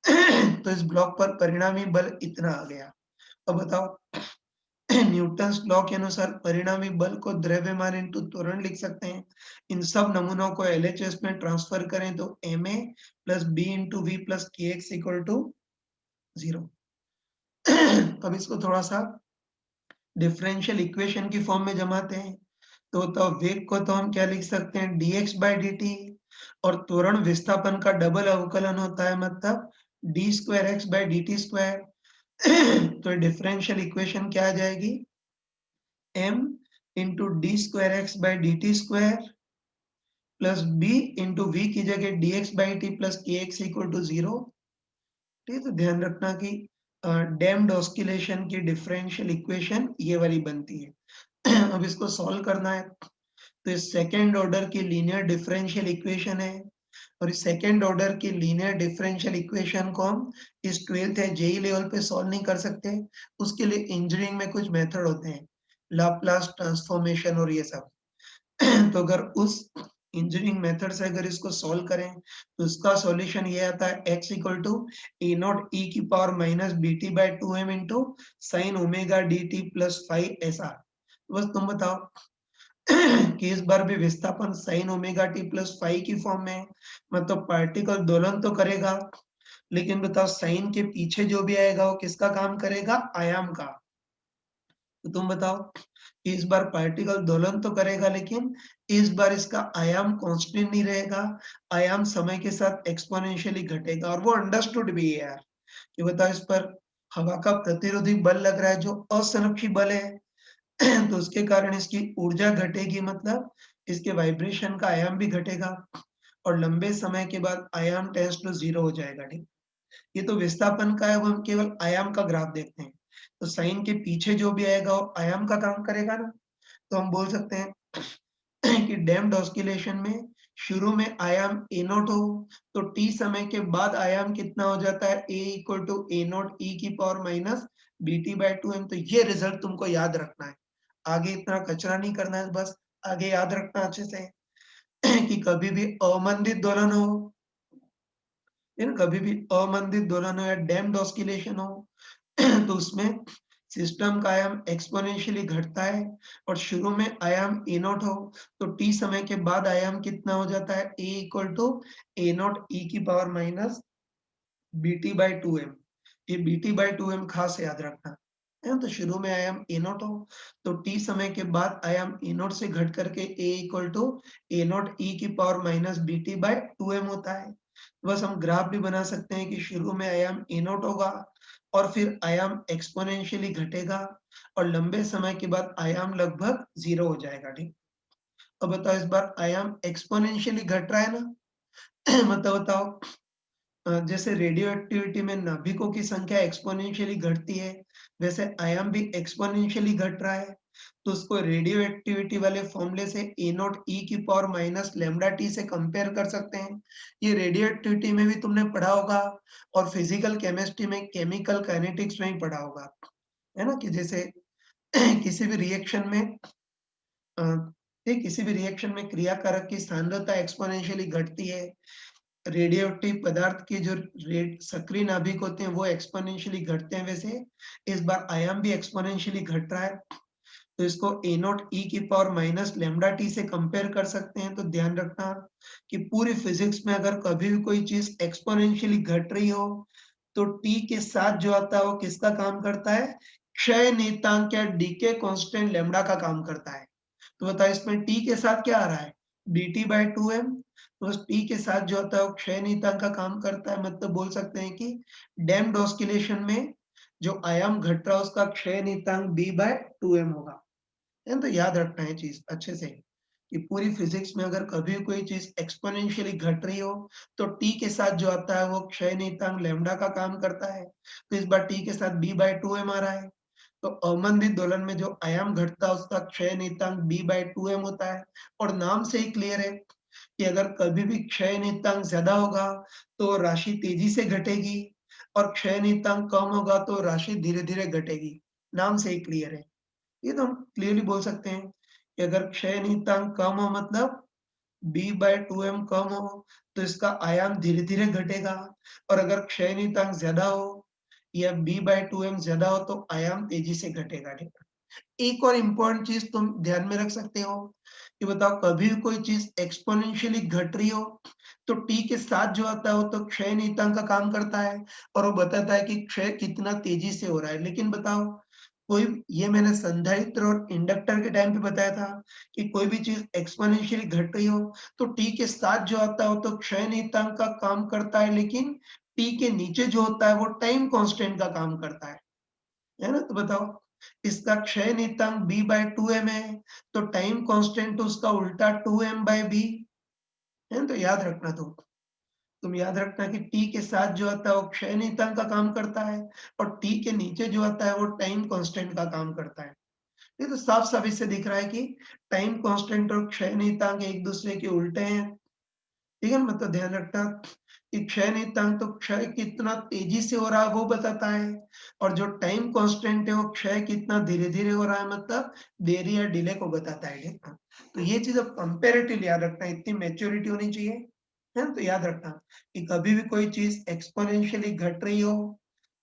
तो इस ब्लॉक पर परिणामी बल इतना आ गया। अब बताओ, न्यूटन्स लॉ के अनुसार परिणामी बल को द्रव्यमान इंटू त्वरण लिख सकते हैं। इन सब नमूनों को एलएचएस में ट्रांसफर करें तो ma plus B into V plus K X equal to 0। अब इसको थोड़ा सा डिफरेंशियल इक्वेशन की फॉर्म में जमाते हैं। तो वेग को तो हम क्या लिख सकते हैं, dx by dt, और त्वरण विस्थापन का डबल अवकलन होता है, मतलब d square x by dt square. तो डिफरेंशियल इक्वेशन क्या आ जाएगी, m into D square X by D T square plus b into V की जगह dx by t plus K X equal to 0। ठीक है, तो ध्यान रखना कि डैम्प्ड ऑस्किलेशन की डिफरेंशियल इक्वेशन ये वाली बनती है। अब इसको सॉल्व करना है, तो इस सेकेंड ऑर्डर की लीनियर डिफरेंशियल इक्वेशन है, और इस सेकेंड ऑर्डर की लीनियर डिफरेंशियल इक्वेशन को हम इस 12th या जेई लेवल पे सॉल्व नहीं कर सकते। उसके लिए इंजीनियरिंग में कुछ मेथड होते हैं, लाप्लास ट्रांसफॉर्मेशन और ये सब। तो अगर उस इंजीनियरिंग मेथड से अगर इसको सॉल्व करें तो इसका सॉल्यूशन ये आता है, x equal to A naught ई की power minus B T by 2m into sine omega d T plus 5 SR। बस तुम बताओ कि इस बार भी विस्थापन साइन ओमेगा टी प्लस 5 की फॉर्म में है, मतलब पार्टिकल दोलन तो करेगा, लेकिन बताओ साइन के पीछे जो भी आएगा वो किसका काम करेगा, आयाम का। तो तुम बताओ, इस बार पार्टिकल दोलन तो करेगा, लेकिन इस बार इसका आयाम कांस्टेंट नहीं रहेगा, आयाम समय के साथ एक्सपोनेंशियली घटेगा, और वो अंडरस्टूड भी है यार, कि बताओ इस पर हवा का प्रतिरोधी बल लग रहा है जो असंरक्षी बल है। तो उसके कारण इसकी ऊर्जा घटेगी, मतलब इसके वाइब्रेशन का आयाम भी घटेगा, और लंबे समय के बाद आयाम टेंड्स टू 0 हो जाएगा। ठीक, ये तो विस्थापन का है, वो हम केवल आयाम का ग्राफ देखते हैं। तो साइन के पीछे जो भी आएगा वो आयाम का काम करेगा ना। तो हम बोल सकते हैं कि डैम्प्ड ऑस्किलेशन में शुरू में आयाम ए नॉट हो, तो टी समय के बाद आयाम कितना हो जाता है, a equal to A naught ई की power minus B T by 2m। तो ये रिजल्ट तुमको याद रखना है, आगे इतना कचरा नहीं करना है, बस आगे याद रखना अच्छे से। कि कभी भी अमंदित दोलन हो, कभी भी अमंदित दोलन हो या डैम्प्ड ऑस्किलेशन हो, तो उसमें सिस्टम का आयाम एक्सपोनेंशियली घटता है, और शुरू में आयाम ए नॉट हो तो टी समय के बाद आयाम कितना हो जाता है, A equal to A naught ई की power minus B T by 2m। ये बी टी बाई 2m खास याद रखना है। तो शुरू में आयाम ए नॉट हो तो टी समय के बाद आयाम ए नॉट से घट करके A equal to A naught ई की power minus B T by 2m होता है। बस हम ग्राफ भी बना सकते हैं कि शुरू में आयाम ए नॉट होगा और फिर आयाम एक्सपोनेंशियली घटेगा, और लंबे समय के बाद आयाम लगभग 0 हो जाएगा। ठीक, अब बताओ, इस बार आयाम एक्सपोनेंशियली घट रहा है ना। मतलब बताओ, जैसे रेडियो एक्टिविटी में नाभिकों की संख्या एक्सपोनेंशियली घटती है, वैसे आयाम भी एक्सपोनेंशियली घट रहा है। तो उसको रेडियो एक्टिविटी वाले फॉर्मूले से ए नॉट ई की पावर माइनस लैम्डा टी से कंपेयर कर सकते हैं। ये रेडियो एक्टिविटी में भी तुमने पढ़ा होगा, और फिजिकल केमिस्ट्री में केमिकल काइनेटिक्स में ही पढ़ा होगा, है ना, कि जैसे किसी भी रिएक्शन में अ, किसी भी रिएक्शन में क्रियाकारक की सांद्रता एक्सपोनेंशियली घटती है। रेडियो एक्टिव पदार्थ के जो सक्रिय नाभिक होते हैं वो एक्सपोनेंशियली घटते हैं, वैसे इस बार आयाम भी एक्सपोनेंशियली घट रहा है। तो इसको ए नॉट ई की पावर माइनस लैम्डा टी से कंपेयर कर सकते हैं। तो ध्यान रखना कि पूरी फिजिक्स में अगर कभी भी कोई चीज एक्सपोनेंशियली घट रही हो तो टी के साथ जो आता है वो किसका काम करता है, क्षय नियतांक या डीके कांस्टेंट लैम्डा का काम करता है। तो बताओ, इसमें टी के साथ क्या आ रहा है, dt बाय 2m, तो बस t के साथ जो होता है वो क्षय नियतांक का काम करता है, मतलब बोल सकते हैं कि डैम्प्ड ऑस्किलेशन में जो आयाम घट रहा है उसका क्षय नियतांक b बाय 2m होगा। है, तो याद रखना है चीज अच्छे से कि पूरी फिजिक्स में अगर कभी कोई चीज एक्सपोनेंशियली घट रही हो तो t के साथ जो आता है वो क्षय नियतांक लैम्डा का काम करता है। तो इस बार t के साथ b बाय 2m आ रहा है, तो अवमंदित दोलन में जो आयाम घटता है उसका क्षय नियतांक b बाय 2m होता है। और नाम से ही क्लियर है कि अगर कभी भी क्षय नियतांक ज्यादा होगा तो राशि तेजी से घटेगी, और क्षय नियतांक कम होगा तो राशि धीरे धीरे घटेगी। नाम से ही क्लियर है। ये तो हम क्लियरली बोल सकते हैं कि अगर क्षय नियतांक कम हो मतलब b बाय 2m कम हो तो इसका आयाम धीरे धीरे घटेगा, और अगर क्षय नियतांक ज्यादा हो या b बाय 2m ज्यादा हो तो आयाम तेजी से घटेगा। ठीक है? एक और इम्पोर्टेंट चीज तुम ध्यान में रख सकते हो कि बताओ कभी भी कोई चीज एक्सपोनेंशियली घट रही हो तो t के साथ जो आता है वो तो क्षय नियतांक का काम करता है और वो बताता है कि क्षय कितना तेजी से हो रहा है। लेकिन बताओ कोई, ये मैंने संधारित्र और इंडक्टर के टाइम पे बताया था कि कोई भी चीज एक्सपोनेंशियली घट रही हो तो t के साथ जो आता है वो तो क्षय नियतांक का काम करता है, लेकिन t के नीचे जो होता है वो टाइम कांस्टेंट का काम करता है ना? तो बताओ इसका क्षय नियतांक b बाय 2m है, तो टाइम कांस्टेंट तो उसका उल्टा 2m बाय b है ना? तो याद रखना तुम याद रखना कि t के साथ जो आता है वो क्षय नियतांक का काम करता है, और t के नीचे जो आता है वो टाइम कांस्टेंट का काम करता है। ये तो साफ साफ इससे दिख रहा है कि टाइम कांस्टेंट और क्षय नियतांक एक दूसरे के उल्टे हैं। ठीक है, मतलब ध्यान रखना कि क्षय नियतांक तो क्षय कितना तेजी से हो रहा है वो बताता है, और जो टाइम कांस्टेंट है वो क्षय कितना धीरे धीरे हो रहा है मतलब देरी या डिले को बताता है। ठीक है, तो ये चीज अब कंपेरेटिव याद रखना, इतनी मैच्योरिटी होनी चाहिए। है ना? तो याद रखना कि कभी भी कोई चीज एक्सपोनेंशियली घट रही हो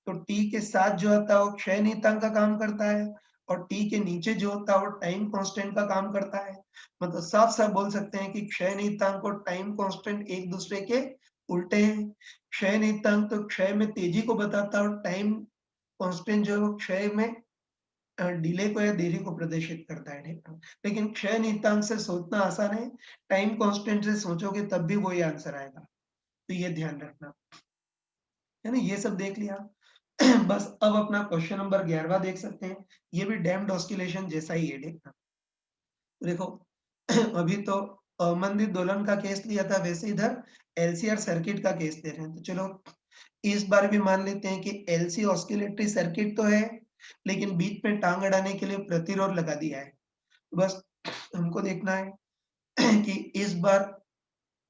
तो t के साथ जो होता है वो क्षय नियतांक का काम करता है, और t के नीचे जो होता है वो टाइम कांस्टेंट का काम करता है। मतलब साफ साफ बोल सकते हैं कि क्षय नियतांक और टाइम कांस्टेंट एक दूसरे के उल्टे हैं। क्षय नियतांक तो क्षय में तेजी को बताता है और टाइम कांस्टेंट जो है वो क्षय में डिले को या देरी को प्रदर्शित करता है। ठीक है? लेकिन क्षय नियतांक से सोचना आसान है, टाइम कांस्टेंट से सोचोगे तब भी वही आंसर आएगा। तो ये ध्यान रखना है ना? ये सब देख लिया। बस अब अपना क्वेश्चन नंबर 11वां देख सकते हैं। ये भी डैम्प्ड ऑस्किलेशन जैसा ही है। देखना, देखो अभी तो अवमंदित दोलन का केस लिया था, वैसे इधर एलसी सर्किट का केस ले रहे हैं। तो चलो इस बार भी मान लेते हैं कि एलसी ऑस्किलेटरी सर्किट तो है, लेकिन बीच में टांग अड़ाने के लिए प्रतिरोध लगा दिया है। तो बस हमको देखना है कि इस बार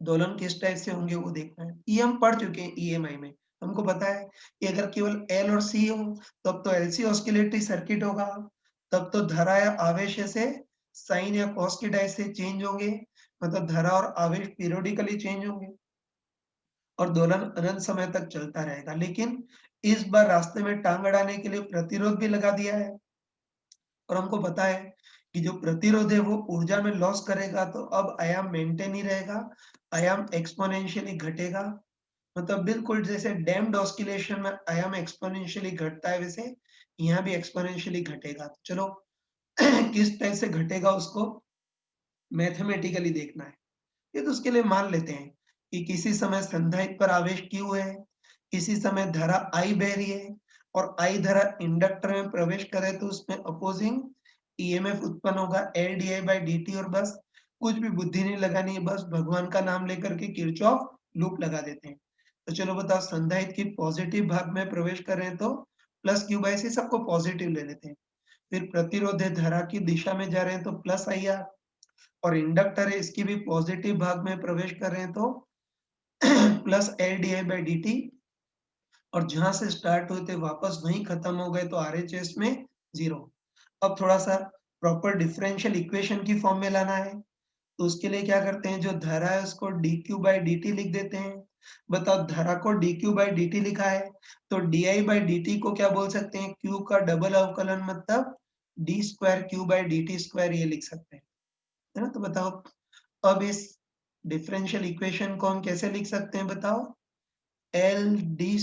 दोलन किस टाइप से होंगे वो देखना है। ये हम पढ़ चुके हैं ईएमआई में। हमको पता है कि अगर केवल एल और सी हो तब तो एलसी ऑस्किलेटरी सर्किट होगा, तब तो धारा या आवेश से साइन या कॉस की डाय से चेंज होंगे, मतलब धारा और आवेश पीरियोडिकली चेंज होंगे और दोलन अनंत समय तक चलता रहेगा। लेकिन इस बार रास्ते में टांग अड़ाने के लिए प्रतिरोध भी लगा दिया है, और हमको पता है कि जो प्रतिरोध है वो ऊर्जा में लॉस करेगा, तो अब आयाम मेंटेन ही रहेगा, आयाम एक्सपोनेंशियली घटेगा। मतलब बिल्कुल जैसे डैम्प्ड ऑस्किलेशन में आयाम एक्सपोनेंशियली घटता है वैसे यहाँ भी एक्सपोनेंशियली घटेगा। तो चलो किस टाइप से घटेगा उसको मैथमेटिकली देखना है। ये तो उसके लिए मान लेते हैं कि किसी समय संधारित्र पर आवेश Q है, किसी समय धारा I बह रही है, और I धारा इंडक्टर में प्रवेश करे तो उसमें अपोजिंग ईएमएफ उत्पन्न होगा L di by dt, और बस कुछ भी बुद्धि नहीं लगानी है, बस भगवान का नाम लेकर के किरचॉफ लूप लगा देते हैं। तो चलो बताओ संधारित्र की पॉजिटिव भाग में प्रवेश कर रहे हैं तो प्लस Q बाय C, सबको पॉजिटिव ले लेते हैं। फिर प्रतिरोध है धारा की दिशा में जा रहे हैं तो प्लस IR, और इंडक्टर है इसकी भी पॉजिटिव भाग में प्रवेश कर रहे हैं तो plus L D I by D T, और जहां से स्टार्ट हुए थे वापस वहीं खत्म हो गए तो आरएचएस में 0। अब थोड़ा सा प्रॉपर डिफरेंशियल इक्वेशन की फॉर्म में लाना है, तो उसके लिए क्या करते हैं, जो धारा है उसको dq बाई dt लिख देते हैं। बताओ धारा को dq बाई dt लिखा है तो di बाई dt को क्या बोल सकते हैं, q का डबल अवकलन मतलब d square q by dt square, ये लिख सकते हैं। है ना? तो बताओ अब इस डिफरेंशियल इक्वेशन को हम कैसे लिख सकते हैं, बताओ। एल डी,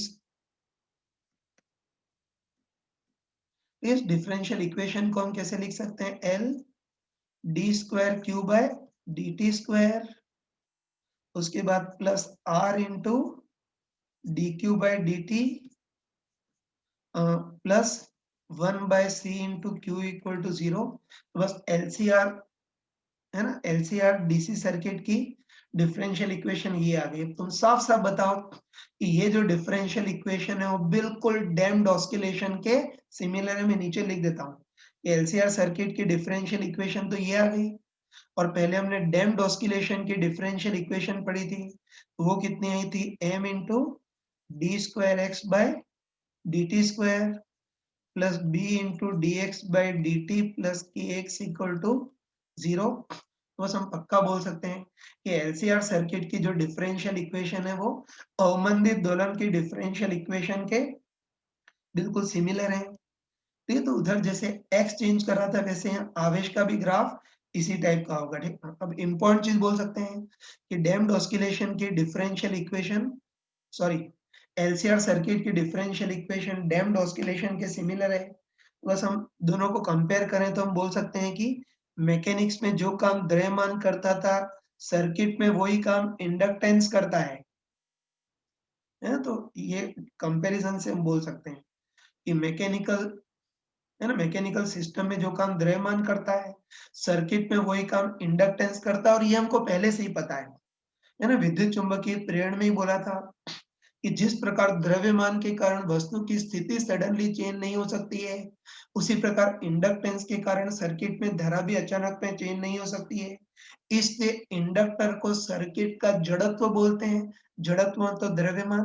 इस डिफरेंशियल इक्वेशन को हम कैसे लिख सकते हैं, L D square Q by dt square, उसके बाद plus r into dq by dt plus 1/c into Q equal to 0। बस LCR है ना, LCR DC सर्किट की डिफरेंशियल इक्वेशन ये आ गई। तुम साफ साफ बताओ कि ये जो डिफरेंशियल इक्वेशन है वो बिल्कुल डैम्प्ड ऑस्किलेशन के सिमिलर है। मैं नीचे लिख देता हूँ, LCR सर्किट की डिफरेंशियल इक्वेशन तो ये आ गई, और पहले हमने डैम्प्ड ऑस्किलेशन की डिफरेंशियल इक्वेशन पढ़ी थी, तो वो कितनी आई थी, m into D square X by D T square plus b into D X by D T plus K X equal to 0। बस हम पक्का बोल सकते हैं कि LCR सर्किट की जो डिफरेंशियल इक्वेशन है वो अवमंदित दोलन की डिफरेंशियल इक्वेशन के बिल्कुल सिमिलर है। ठीक है, तो उधर जैसे x चेंज कर रहा था वैसे यहाँ आवेश का भी ग्राफ इसी टाइप का होगा। ठीक, अब इम्पोर्टेंट चीज बोल सकते हैं कि डैम्प्ड ऑस्किलेशन की differential equation, sorry, LCR circuit की डिफरेंशियल इक्वेशन डैम्प्ड ऑस्किलेशन के सिमिलर है। बस हम दोनों को कंपेयर करें तो हम बोल सकते हैं कि मैकेनिक्स में जो काम द्रव्यमान करता था, सर्किट में वही काम इंडक्टेंस करता है ना। तो ये कंपैरिजन से हम बोल सकते हैं कि मैकेनिकल, है ना, मैकेनिकल सिस्टम में जो काम द्रव्यमान करता है, सर्किट में वही काम इंडक्टेंस करता है, और ये हमको पहले से ही पता है ना। विद्युत चुंबकीय प्रेरण में ही बोला था कि जिस प्रकार द्रव्यमान के कारण वस्तु की स्थिति सडनली चेंज नहीं हो सकती है, उसी प्रकार इंडक्टेंस के कारण सर्किट में धारा भी अचानक में चेंज नहीं हो सकती है। इसलिए इंडक्टर को सर्किट का जड़त्व बोलते हैं। जड़त्व मतलब द्रव्यमान।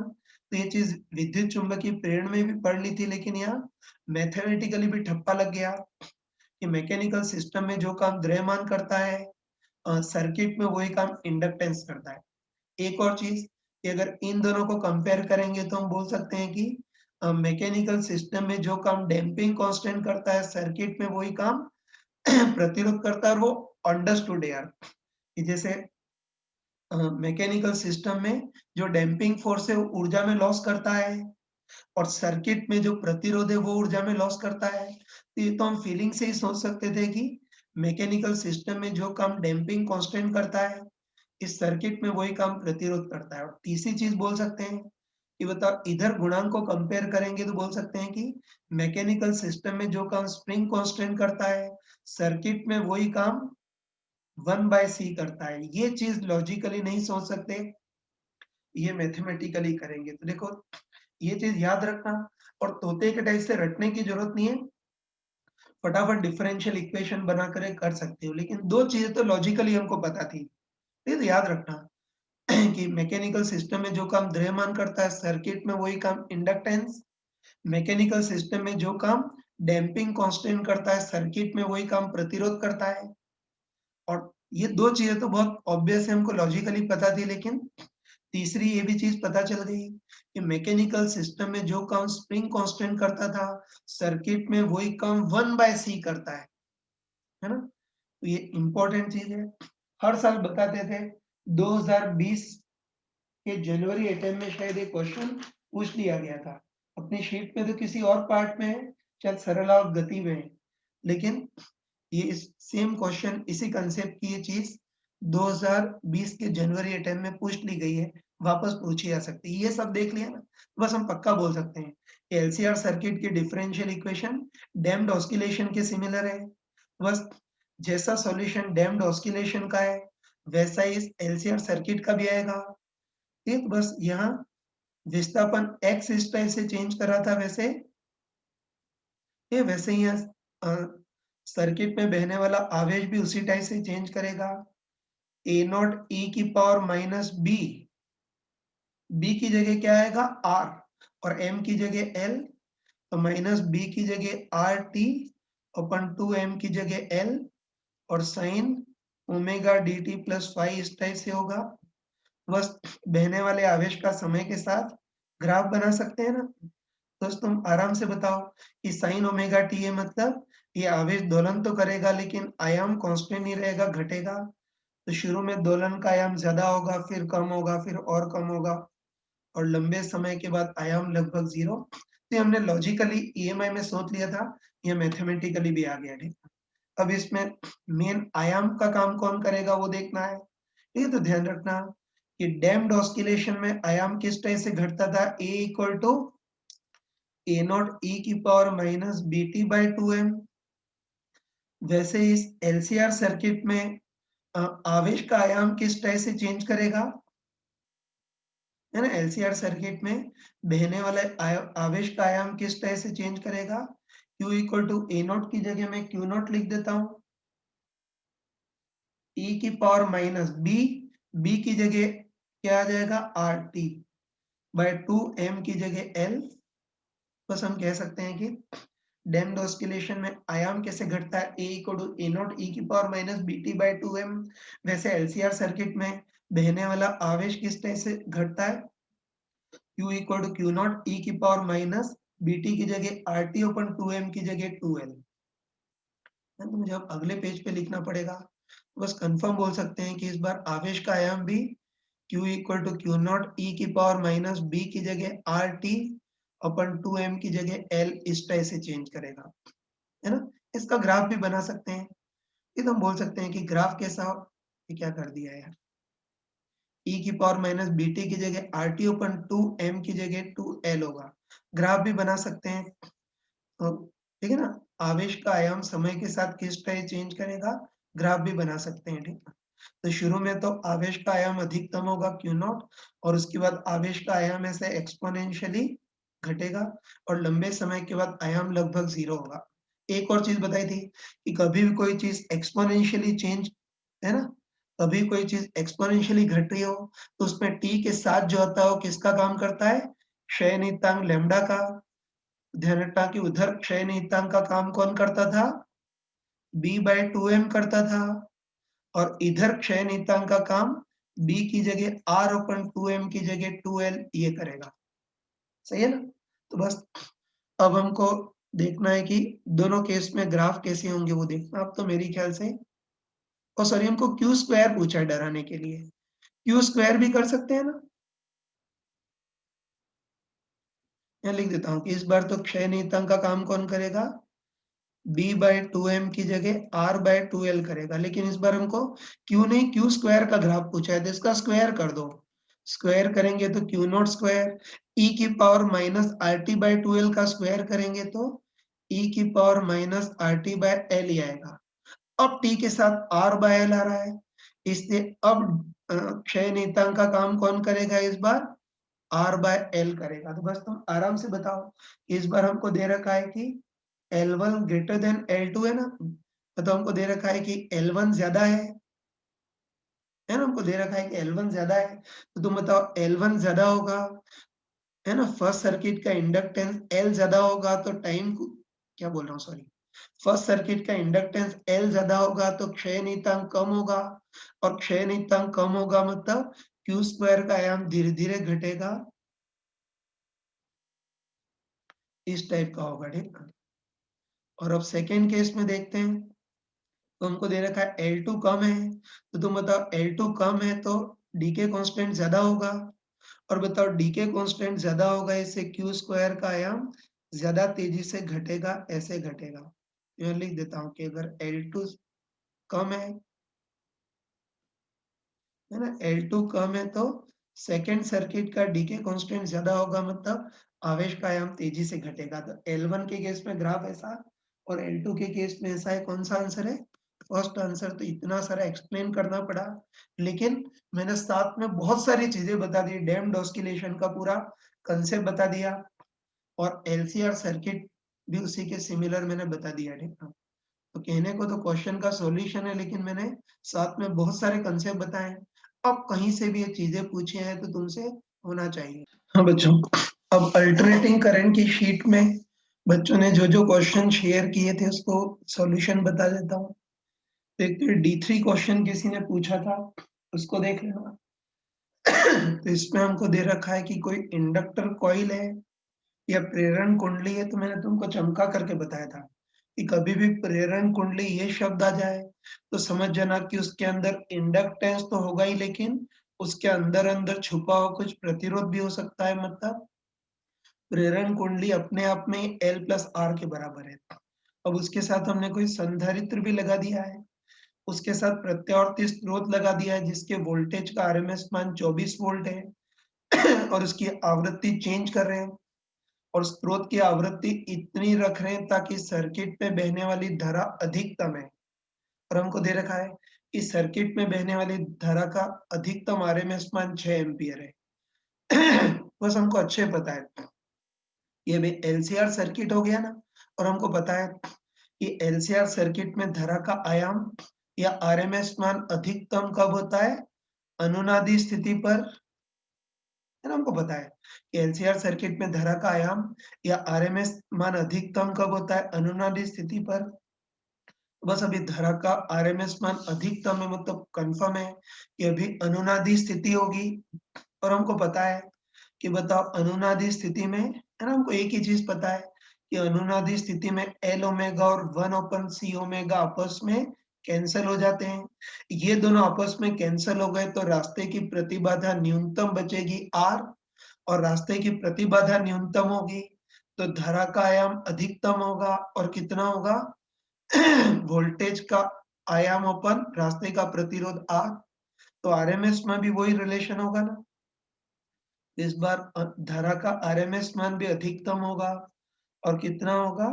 तो ये चीज विद्युत चुंबकीय प्रेरण में भी पढ़ ली थी, लेकिन यहाँ मैथमेटिकली भी ठप्पा लग गया कि मैकेनिकल सिस्टम में जो काम द्रव्यमान करता है, सर्किट में वही काम इंडक्टेंस करता है। एक और चीज कि अगर इन दोनों को कंपेयर करेंगे तो हम बोल सकते हैं कि मैकेनिकल सिस्टम में जो काम डैम्पिंग कांस्टेंट करता है, सर्किट में वही काम प्रतिरोध करता है, और वो अंडरस्टूड है यार। कि जैसे मैकेनिकल सिस्टम में जो डैम्पिंग फोर्स है वो ऊर्जा में लॉस करता है, और सर्किट में जो प्रतिरोध है वो ऊर्जा में लॉस करता है। तो ये तो हम फीलिंग से ही सोच सकते थे कि मैकेनिकल सिस्टम में जो काम डैम्पिंग कांस्टेंट करता है, इस सर्किट में वही काम प्रतिरोध करता है। और तीसरी चीज बोल सकते हैं कि बताओ, इधर गुणांक को कंपेयर करेंगे तो बोल सकते हैं कि मैकेनिकल सिस्टम में जो काम स्प्रिंग कांस्टेंट करता है, सर्किट में वही काम 1/c करता है। ये चीज लॉजिकली नहीं सोच सकते, ये मैथमेटिकली करेंगे। तो देखो, ये चीज याद रखना, और तोते के टाइप से रटने की जरूरत नहीं है, फटाफट डिफरेंशियल इक्वेशन बना कर सकते हो। लेकिन दो चीजें तो लॉजिकली हमको पता थी, ये तो याद रखना कि मैकेनिकल सिस्टम में जो काम द्रव्यमान करता है, सर्किट में वही काम इंडक्टेंस। मैकेनिकल सिस्टम में जो काम डैम्पिंग कांस्टेंट करता है, सर्किट में वही काम प्रतिरोध करता है। और ये दो चीजें तो बहुत ऑब्वियस है, हमको लॉजिकली पता थी, लेकिन तीसरी ये भी चीज पता चल गई कि मैकेनिकल सिस्टम में जो काम स्प्रिंग कांस्टेंट करता था, सर्किट में वही काम 1/c करता है ना। तो ये इंपॉर्टेंट चीज है, हर साल बताते थे। 2020 के जनवरी अटेम्प्ट में शायद एक क्वेश्चन पूछ लिया गया था। अपनी शीट में तो किसी और पार्ट में है, शायद सरल और गति में है, लेकिन ये इस सेम क्वेश्चन, इसी कंसेप्ट की ये चीज 2020 के जनवरी अटेम्प्ट में पूछ ली गई है, वापस पूछी जा सकती है। ये सब देख लिया ना, बस हम पक्का बोल सकते हैं कि LCR सर्किट की डिफरेंशियल इक्वेशन डैम्प्ड ऑस्किलेशन के सिमिलर है। बस जैसा सॉल्यूशन डैम्प्ड ऑस्किलेशन का है, वैसा ही इस LCR सर्किट का भी आएगा। ठीक, बस यहाँ विस्थापन x इस टाइप से चेंज कर रहा था, वैसे ये वैसे ही यहाँ सर्किट में बहने वाला आवेश भी उसी टाइप से चेंज करेगा। a नॉट e की पावर माइनस b की जगह क्या आएगा, r, और m की जगह l, तो माइनस b की जगह r t अपन 2m की जगह l, और sign omega d T plus five इस टाइप से होगा। बस बहने वाले आवेश का समय के साथ ग्राफ बना सकते हैं ना। दोस्तों तुम आराम से बताओ कि साइन ओमेगा टी है, मतलब ये आवेश दोलन तो करेगा लेकिन आयाम कांस्टेंट नहीं रहेगा, घटेगा। तो शुरू में दोलन का आयाम ज्यादा होगा, फिर कम होगा, फिर और कम होगा, और लंबे समय के बाद आयाम लगभग 0। तो हमने लॉजिकली EMI में सोच लिया था, ये मैथमेटिकली भी आ गया। ठीक, अब इसमें मेन आयाम का काम कौन करेगा वो देखना है। ठीक है, तो ध्यान रखना कि डैम्प्ड ऑस्किलेशन में आयाम किस तरह से घटता था, A equal to A naught ई की power minus B T by 2m। वैसे इस एलसीआर सर्किट में आवेश का आयाम किस तरह से चेंज करेगा, है ना। एलसीआर सर्किट में बहने वाला आवेश का आयाम किस तरह से चेंज करेगा, Q equal to A naught की जगह मैं Q नॉट लिख देता हूं, e की पावर माइनस b की जगह क्या आ जाएगा आर टी बाय 2m की जगह l। बस हम कह सकते हैं कि डैम्प्ड ऑस्किलेशन में आयाम कैसे घटता है, a equal to A naught ई की power minus B T by 2m। वैसे एलसीआर सर्किट में बहने वाला आवेश किस तरह से घटता है, Q equal to Q naught ई की पावर माइनस बी टी की जगह आर टी ओपन 2m की जगह 2l। तो मुझे अब अगले पेज पे लिखना पड़ेगा। बस कंफर्म बोल सकते हैं कि इस बार आवेश का आयाम भी Q equal to Q naught ई की पावर माइनस बी की जगह आर टी अपन 2m की जगह l इस तरह से चेंज करेगा, है ना। इसका ग्राफ भी बना सकते हैं। ये तो हम बोल सकते हैं कि ग्राफ कैसा हो, ये क्या कर दिया यार, e की पावर माइनस बी टी की जगह आर टी ओपन 2m की जगह 2l होगा। ग्राफ भी बना सकते हैं, तो ठीक है ना। आवेश का आयाम समय के साथ किस तरह चेंज करेगा, ग्राफ भी बना सकते हैं, ठीक है। तो शुरू में तो आवेश का आयाम अधिकतम होगा क्यू नॉट, और उसके बाद आवेश का आयाम ऐसे एक्सपोनेंशियली घटेगा, और लंबे समय के बाद आयाम लगभग 0 होगा। एक और चीज बताई थी कि कभी भी कोई चीज एक्सपोनेंशियली चेंज, है ना, कभी कोई चीज एक्सपोनेंशियली घट रही हो तो उसमें टी के साथ जो होता है वो किसका काम करता है, क्षय नियतांक लैम्डा का। ध्यान रखना कि उधर क्षय नियतांक का काम कौन करता था, b बाय 2m करता था, और इधर क्षय नियतांक का काम b की जगह r ओपन 2m की जगह 2l ये करेगा। सही है ना। तो बस अब हमको देखना है कि दोनों केस में ग्राफ कैसे होंगे वो देखना। अब तो मेरी ख्याल से, और सॉरी, हमको क्यू स्क्वायर पूछा है डराने के लिए, क्यू स्क्वायर भी कर सकते हैं ना। मैं लिख देता हूँ कि इस बार तो क्षय नियतांक का काम कौन करेगा, b बाय 2m की जगह r बाय 2l करेगा। लेकिन इस बार हमको q नहीं q स्क्वायर का ग्राफ पूछा है, तो इसका स्क्वायर कर दो। स्क्वायर करेंगे तो q नॉट स्क्वायर, e की power minus R T by 2l का स्क्वायर करेंगे तो e की power minus R T by L ही आएगा। अब t के साथ r बाय एल आ रहा है, इसलिए अब क्षय नियतांक का काम कौन करेगा इस बार, r बाय एल करेगा। तो बस तुम आराम से बताओ, इस बार हमको दे रखा है कि L1 ग्रेटर देन L2 है ना, मतलब हमको दे रखा है कि L1 ज्यादा है ना, हमको दे रखा है कि L1 ज्यादा है, तो तुम बताओ L1 ज्यादा होगा, है ना। फर्स्ट सर्किट का इंडक्टेंस L ज्यादा होगा तो टाइम को, क्या बोल रहा हूँ सॉरी, फर्स्ट सर्किट का इंडक्टेंस L ज्यादा होगा तो क्षय नियतांक कम होगा, और क्षय नियतांक कम होगा मतलब Q स्क्वायर का आयाम धीरे धीरे घटेगा, इस टाइप का होगा, ठीक है। और अब सेकेंड केस में देखते हैं, तो हमको दे रखा है L2 कम है, तो तुम बताओ L2 कम है तो डीके कांस्टेंट ज्यादा होगा, और बताओ डीके कांस्टेंट ज्यादा होगा इससे क्यू स्क्वायर का आयाम ज्यादा तेजी से घटेगा, ऐसे घटेगा। मैं लिख देता हूँ कि अगर L2 कम है ना, L2 कम है तो सेकेंड सर्किट का डीके कांस्टेंट ज्यादा होगा, मतलब आवेश का आयाम तेजी से घटेगा। तो L1 के केस में ग्राफ ऐसा, और L2 के केस में ऐसा है। कौन सा आंसर है, फर्स्ट आंसर। तो इतना सारा एक्सप्लेन करना पड़ा, लेकिन मैंने साथ में बहुत सारी चीजें बता दी, डैम्प्ड ऑस्किलेशन का पूरा कंसेप्ट बता दिया, और एलसीआर सर्किट भी उसी के सिमिलर मैंने बता दिया, ठीक है। तो कहने को तो क्वेश्चन का सॉल्यूशन है, लेकिन मैंने साथ में बहुत सारे कंसेप्ट बताए हैं। अब कहीं से भी ये चीजें पूछी हैं तो तुमसे होना चाहिए। हाँ बच्चों, अब अल्टरनेटिंग करंट की शीट में बच्चों ने जो जो क्वेश्चन शेयर किए थे उसको सॉल्यूशन बता देता हूँ। एक तो D3 क्वेश्चन किसी ने पूछा था, उसको देख लेना। तो इसमें हमको दे रखा है कि कोई इंडक्टर कॉइल है या प्रेरण कुंडली है, तो मैंने तुमको चमका करके बताया था कि कभी भी प्रेरण कुंडली ये शब्द आ जाए तो समझ जाना कि उसके अंदर इंडक्टेंस तो होगा ही, लेकिन उसके अंदर अंदर छुपा हुआ कुछ प्रतिरोध भी हो सकता है, मतलब प्रेरण कुंडली अपने आप में L प्लस आर के बराबर है। अब उसके साथ हमने कोई संधारित्र भी लगा दिया है, उसके साथ प्रत्यावर्ती स्रोत लगा दिया है जिसके वोल्टेज का आरएमएस मान 24 वोल्ट है और उसकी आवृत्ति चेंज कर रहे हैं और स्रोत की आवृत्ति इतनी रख रहे हैं ताकि सर्किट में बहने वाली धारा अधिकतम है। और हमको दे रखा है कि सर्किट में बहने वाली धारा का अधिकतम आरएमएस मान 6 एम्पीयर है। बस हमको अच्छे पता है। ये भी एलसीआर सर्किट हो गया ना, और हमको पता है कि एलसीआर सर्किट में धारा का आयाम या आरएमएस मान अधिकतम कब होता है? अनुनादी स्थिति पर, है ना, हमको पता है कि एलसीआर सर्किट में धारा का आयाम या आरएमएस मान अधिकतम कब होता है? अनुनादी स्थिति पर। बस अभी धारा का आरएमएस मान अधिकतम है, मतलब कंफर्म है कि अभी अनुनादी स्थिति होगी। और हमको पता है कि बताओ अनुनादी स्थिति में, है ना, हमको एक ही चीज पता है कि अनुनादी स्थिति में एल ओमेगा और 1/c ओमेगा आपस में कैंसल हो जाते हैं। ये दोनों आपस में कैंसल हो गए तो रास्ते की प्रतिबाधा न्यूनतम बचेगी R, और रास्ते की प्रतिबाधा न्यूनतम होगी तो धारा का आयाम अधिकतम होगा। और कितना होगा? वोल्टेज का आयाम अपन रास्ते का प्रतिरोध R, तो आरएमएस में भी वही रिलेशन होगा ना। इस बार धारा का आरएमएस मान भी अधिकतम होगा और कितना होगा?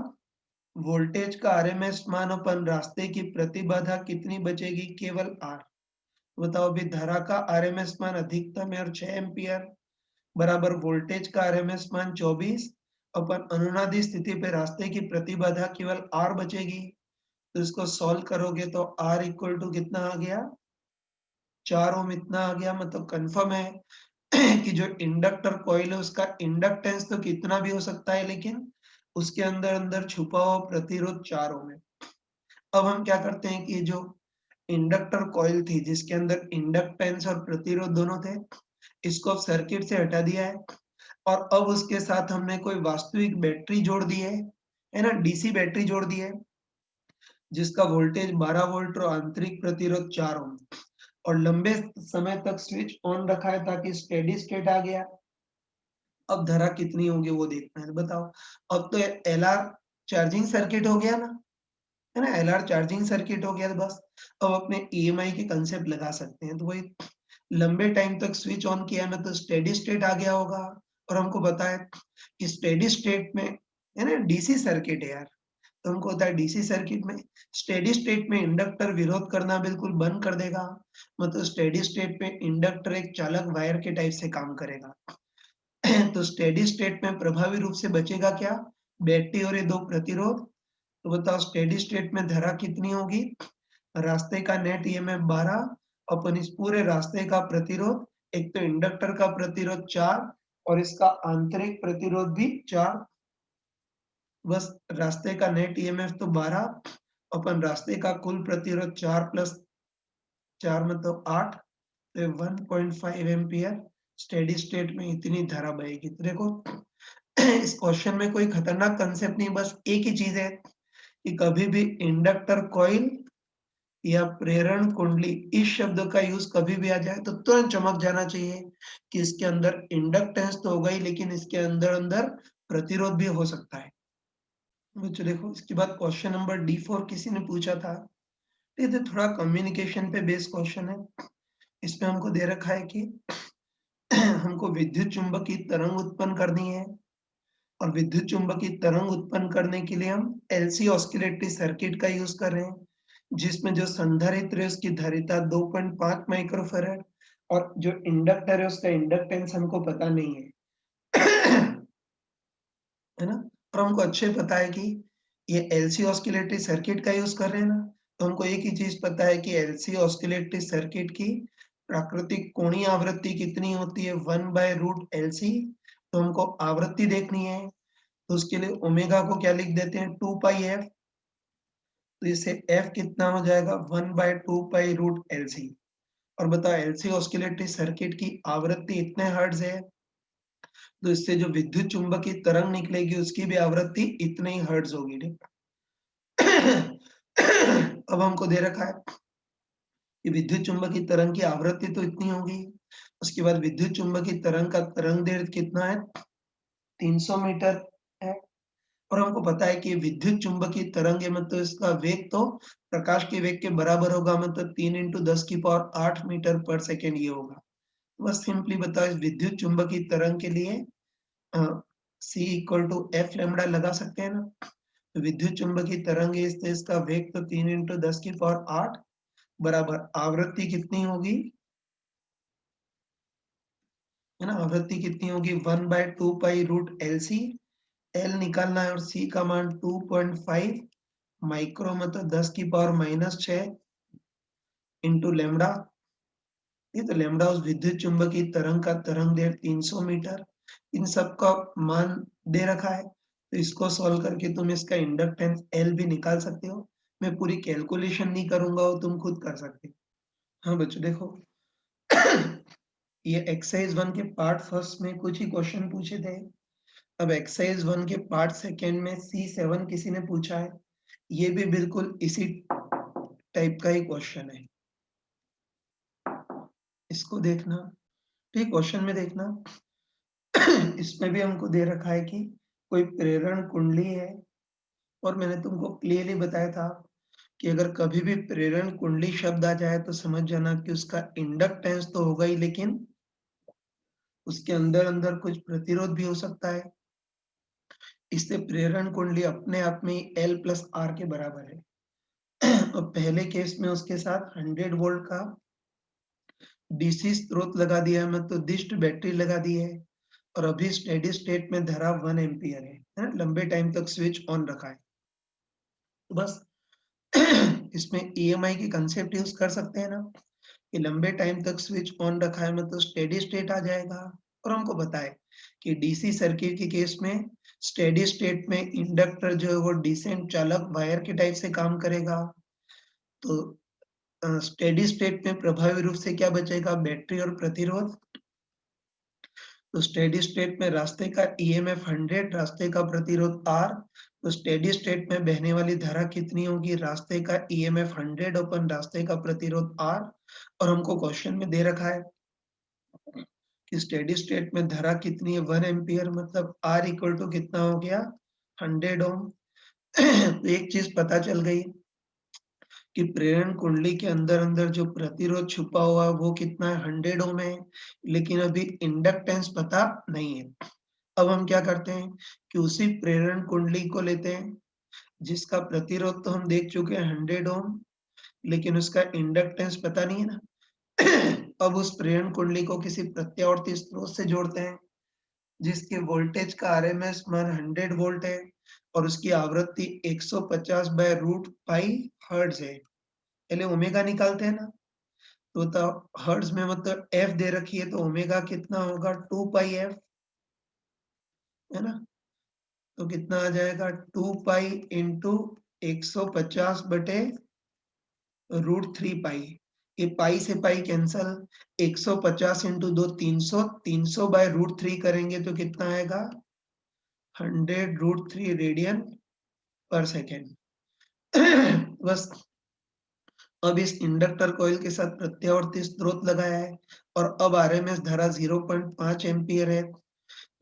वोल्टेज का आरएमएस मान अपन रास्ते की प्रतिबाधा कितनी बचेगी? केवल R। बताओ अभी धारा का आरएमएस मान अधिकतम है और 6 एम्पियर बराबर वोल्टेज का आरएमएस मान 24, अपन अनुनादी स्थिति पे रास्ते की प्रतिबाधा केवल R बचेगी। तो इसको सॉल्व करोगे तो R इक्वल टू कितना आ गया? 4 ओम इतना आ गया। मतलब कंफर्म है कि जो इंडक्टर कॉइल है उसका इंडक्टेंस तो कितना भी हो सकता है, लेकिन उसके अंदर अंदर छुपा हुआ प्रतिरोध 4 ओम है। अब हम क्या करते हैं कि जो इंडक्टर कॉइल थी जिसके अंदर इंडक्टेंस और प्रतिरोध दोनों थे, इसको अब सर्किट से हटा दिया है और अब उसके साथ हमने कोई वास्तविक बैटरी जोड़ दी है ना, डीसी बैटरी जोड़ दी है जिसका वोल्टेज 12 वोल्ट और आंतरिक प्रतिरोध 4 ओम, और लंबे समय तक स्विच ऑन रखा है ताकि स्टेडी स्टेट आ गया। अब धारा कितनी होगी वो देखना है। बताओ, अब तो एलआर चार्जिंग सर्किट हो गया ना, है ना, एलआर चार्जिंग सर्किट हो गया। तो बस अब अपने ईएमआई के कंसेप्ट लगा सकते हैं। तो वही लंबे टाइम तक स्विच ऑन किया ना तो स्टेडी स्टेट आ गया होगा। और हमको पता है कि स्टेडी स्टेट में, है ना, डीसी सर्किट है यार, तो हमको होता है डीसी सर्किट में स्टेडी स्टेट में इंडक्टर विरोध करना बिल्कुल बंद कर देगा। मतलब स्टेडी स्टेट में इंडक्टर एक चालक वायर के टाइप से काम करेगा। तो स्टेडी स्टेट में प्रभावी रूप से बचेगा क्या? बैटरी और ये दो प्रतिरोध। तो बताओ स्टेडी स्टेट में धारा कितनी होगी? रास्ते का नेट ईएमएफ 12 अपन इस पूरे रास्ते का प्रतिरोध, एक तो इंडक्टर का प्रतिरोध 4 और इसका आंतरिक प्रतिरोध भी 4। बस रास्ते का नेट ईएमएफ तो 12, अपन रास्ते का कुल प्रतिरोध 4 प्लस 4 मतलब 8, तो 1.5 एम्पियर स्टेडी स्टेट में इतनी धारा बहेगी। तो देखो इस क्वेश्चन में कोई खतरनाक कंसेप्ट नहीं, बस एक ही चीज है कि कभी भी इंडक्टर कॉइल या प्रेरण कुंडली इस शब्द का यूज कभी भी आ जाए तो तुरंत चमक जाना चाहिए कि इसके अंदर इंडक्टेंस तो होगा ही, लेकिन इसके अंदर अंदर प्रतिरोध भी हो सकता है। बच्चों देखो इसके बाद क्वेश्चन नंबर D4 किसी ने पूछा था। ये तो थोड़ा कम्युनिकेशन पे बेस्ड क्वेश्चन है। इसमें हमको दे रखा है कि हमको विद्युत चुंबकीय तरंग उत्पन्न करनी है, और विद्युत चुंबकीय तरंग उत्पन्न करने के लिए हम एलसी ऑस्किलेटरी सर्किट का यूज कर रहे हैं जिसमें जो संधारित्र है उसकी धारिता 2.5 माइक्रोफैराड और जो इंडक्टर है उसका इंडक्टेंस हमको पता नहीं है। है ना, और हमको अच्छे पता है कि ये एलसी ऑस्किलेटरी सर्किट का यूज कर रहे हैं ना, तो हमको एक ही चीज पता है कि एलसी ऑस्किलेटरी सर्किट की प्राकृतिक कोणीय आवृत्ति कितनी होती है? 1/√LC। तो हमको आवृत्ति देखनी है, तो उसके लिए ओमेगा को क्या लिख देते हैं? 2πf। तो इससे f कितना हो जाएगा? 1/2π√LC। और बताओ एलसी ऑस्किलेटरी सर्किट की आवृत्ति इतने हर्ट्ज है, तो इससे जो विद्युत चुंबकीय तरंग निकलेगी उसकी भी आवृत्ति इतने ही हर्ट्ज होगी। ठीक अब हमको दे रखा है कि विद्युत चुंबकीय तरंग की आवृत्ति तो इतनी होगी, उसके बाद विद्युत चुंबकीय तरंग का तरंग दैर्ध्य कितना है? 300 मीटर है, और हमको पता है कि विद्युत चुम्बकीय तरंग है, मतलब इसका वेग तो प्रकाश के वेग के बराबर होगा, मतलब 3 × 10⁸ मीटर पर सेकंड ये होगा। बस सिंपली बताओ इस विद्युत चुम्बकीय तरंग के लिए C = F लैम्ब्डा लगा सकते हैं ना? तो विद्युत चुम्बकीय तरंग है, इसलिए इसका वेग तो 3 × 10⁸ बराबर आवृत्ति कितनी होगी, है ना? आवृत्ति कितनी होगी 1/2 पाई रूट LC। L निकालना है और C का मान 2.5 माइक्रो, मतलब 10⁻⁻6 इंटू लैम्ब्डा। ये तो लैम्ब्डा उस विद्युत चुम्बकीय तरंग का तरंग दैर्घ्य 300 मीटर। इन सब का मान दे रखा है, तो इसको सॉल्व करके तुम इसका इंडक्टेंस L भी निकाल सकते हो। मैं पूरी कैलकुलेशन नहीं करूंगा, वो तुम खुद कर सकते हो। हाँ बच्चों देखो, ये एक्सरसाइज 1 के पार्ट फर्स्ट में कुछ ही क्वेश्चन पूछे थे। अब एक्सरसाइज 1 के पार्ट सेकेंड में C7 किसी ने पूछा है। ये भी बिल्कुल इसी टाइप का ही क्वेश्चन है। इसको देखना, ठीक क्वेश्चन में देखना। इसमें भी हमको दे रखा है कि कोई प्रेरण कुंडली है, और मैंने तुमको क्लियरली बताया था कि अगर कभी भी प्रेरण कुंडली शब्द आ जाए तो समझ जाना कि उसका इंडक्टेंस तो होगा ही, लेकिन उसके अंदर अंदर कुछ प्रतिरोध भी हो सकता है। इससे प्रेरण कुंडली अपने आप में L + R के बराबर है। और पहले केस में उसके साथ 100 वोल्ट का डीसी स्रोत लगा दिया है, मतलब दिष्ट बैटरी लगा दी है, और अभी स्टेडी स्टेट में धारा 1 एम्पियर है ना? लंबे टाइम तक स्विच ऑन रखा है। तो बस इसमें ईएमआई की कंसेप्ट यूज कर सकते हैं ना, कि लंबे टाइम तक स्विच ऑन रखा है, मतलब स्टेडी स्टेट आ जाएगा। और हमको पता है कि डीसी सर्किट के केस में स्टेडी स्टेट में इंडक्टर जो है वो डिसेंट चालक वायर के टाइप से काम करेगा। तो स्टेडी स्टेट में प्रभावी रूप से क्या बचेगा, बैटरी और प्रतिरोध। तो स्टेडी स्टेट में रास्ते का ईएमएफ 100, रास्ते का प्रतिरोध R। तो स्टेडी स्टेट में बहने वाली धारा कितनी होगी, रास्ते का ईएमएफ 100 अपन रास्ते का प्रतिरोध R। और हमको क्वेश्चन में दे रखा है कि स्टेडी स्टेट में धारा कितनी है 1 एम्पियर, मतलब R = कितना हो गया 100 ओम। तो एक चीज पता चल गई कि प्रेरण कुंडली के अंदर अंदर जो प्रतिरोध छुपा हुआ है वो कितना है 100 ओम है, लेकिन अभी इंडक्टेंस पता नहीं है। अब हम क्या करते हैं कि उसी प्रेरण कुंडली को लेते हैं जिसका प्रतिरोध तो हम देख चुके हैं 100 ओम, लेकिन उसका इंडक्टेंस पता नहीं है ना। अब उस प्रेरण कुंडली को किसी प्रत्यावर्ती स्रोत से जोड़ते हैं जिसके वोल्टेज का आरएमएस मान 100 वोल्ट है और उसकी आवृत्ति 150/√π हर्ट्ज है। पहले ओमेगा निकालते हैं ना, तो हर्ट्ज में मतलब एफ दे रखी है, तो ओमेगा कितना होगा 2πf, है ना? तो कितना आ जाएगा 2π × 150/√3π। ये पाई से पाई कैंसल, 150 × 2 300, 300/√3 करेंगे तो कितना आएगा 100√3 रेडियन पर सेकेंड। बस अब इस इंडक्टर कॉइल के साथ प्रत्यावर्ती स्रोत लगाया है और अब आरएमएस धारा 0.5 एम्पियर है।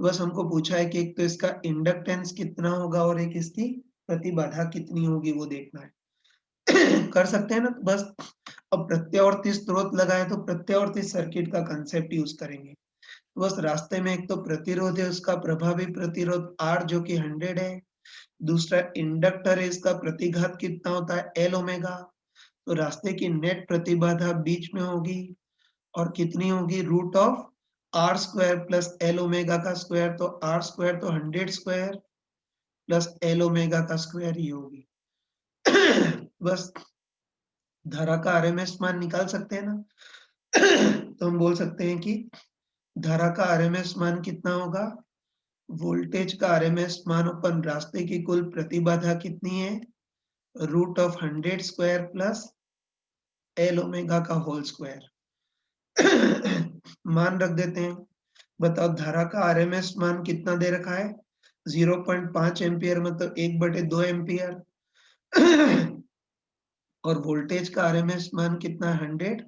बस हमको पूछा है कि एक तो इसका इंडक्टेंस कितना होगा और एक इसकी प्रतिबाधा कितनी होगी वो देखना है। कर सकते हैं ना, तो बस अब प्रत्यावर्ती स्रोत लगाए तो प्रत्यावर्ती सर्किट का कंसेप्ट यूज करेंगे। बस रास्ते में एक तो प्रतिरोध है, उसका प्रभावी प्रतिरोध R जो कि 100 है। दूसरा इंडक्टर है, इसका प्रतिघात कितना होता है L ओमेगा। तो रास्ते की नेट प्रतिबाधा बीच में होगी और कितनी होगी √R² प्लस L ओमेगा का स्क्वायर। तो R² तो 100² प्लस L ओमेगा का स्क्वायर ही होगी। बस धारा का आरएमएस मान निकाल सकते हैं ना। तो हम बोल सकते हैं कि धारा का आरएमएस मान कितना होगा, वोल्टेज का आरएमएस मान अपन रास्ते की कुल प्रतिबाधा कितनी है √100² प्लस L ओमेगा का होल स्क्वायर। मान रख देते हैं। बताओ धारा का आरएमएस मान कितना दे रखा है 0.5 एम्पियर, मतलब 1/2 एम्पियर। और वोल्टेज का आरएमएस मान कितना 100।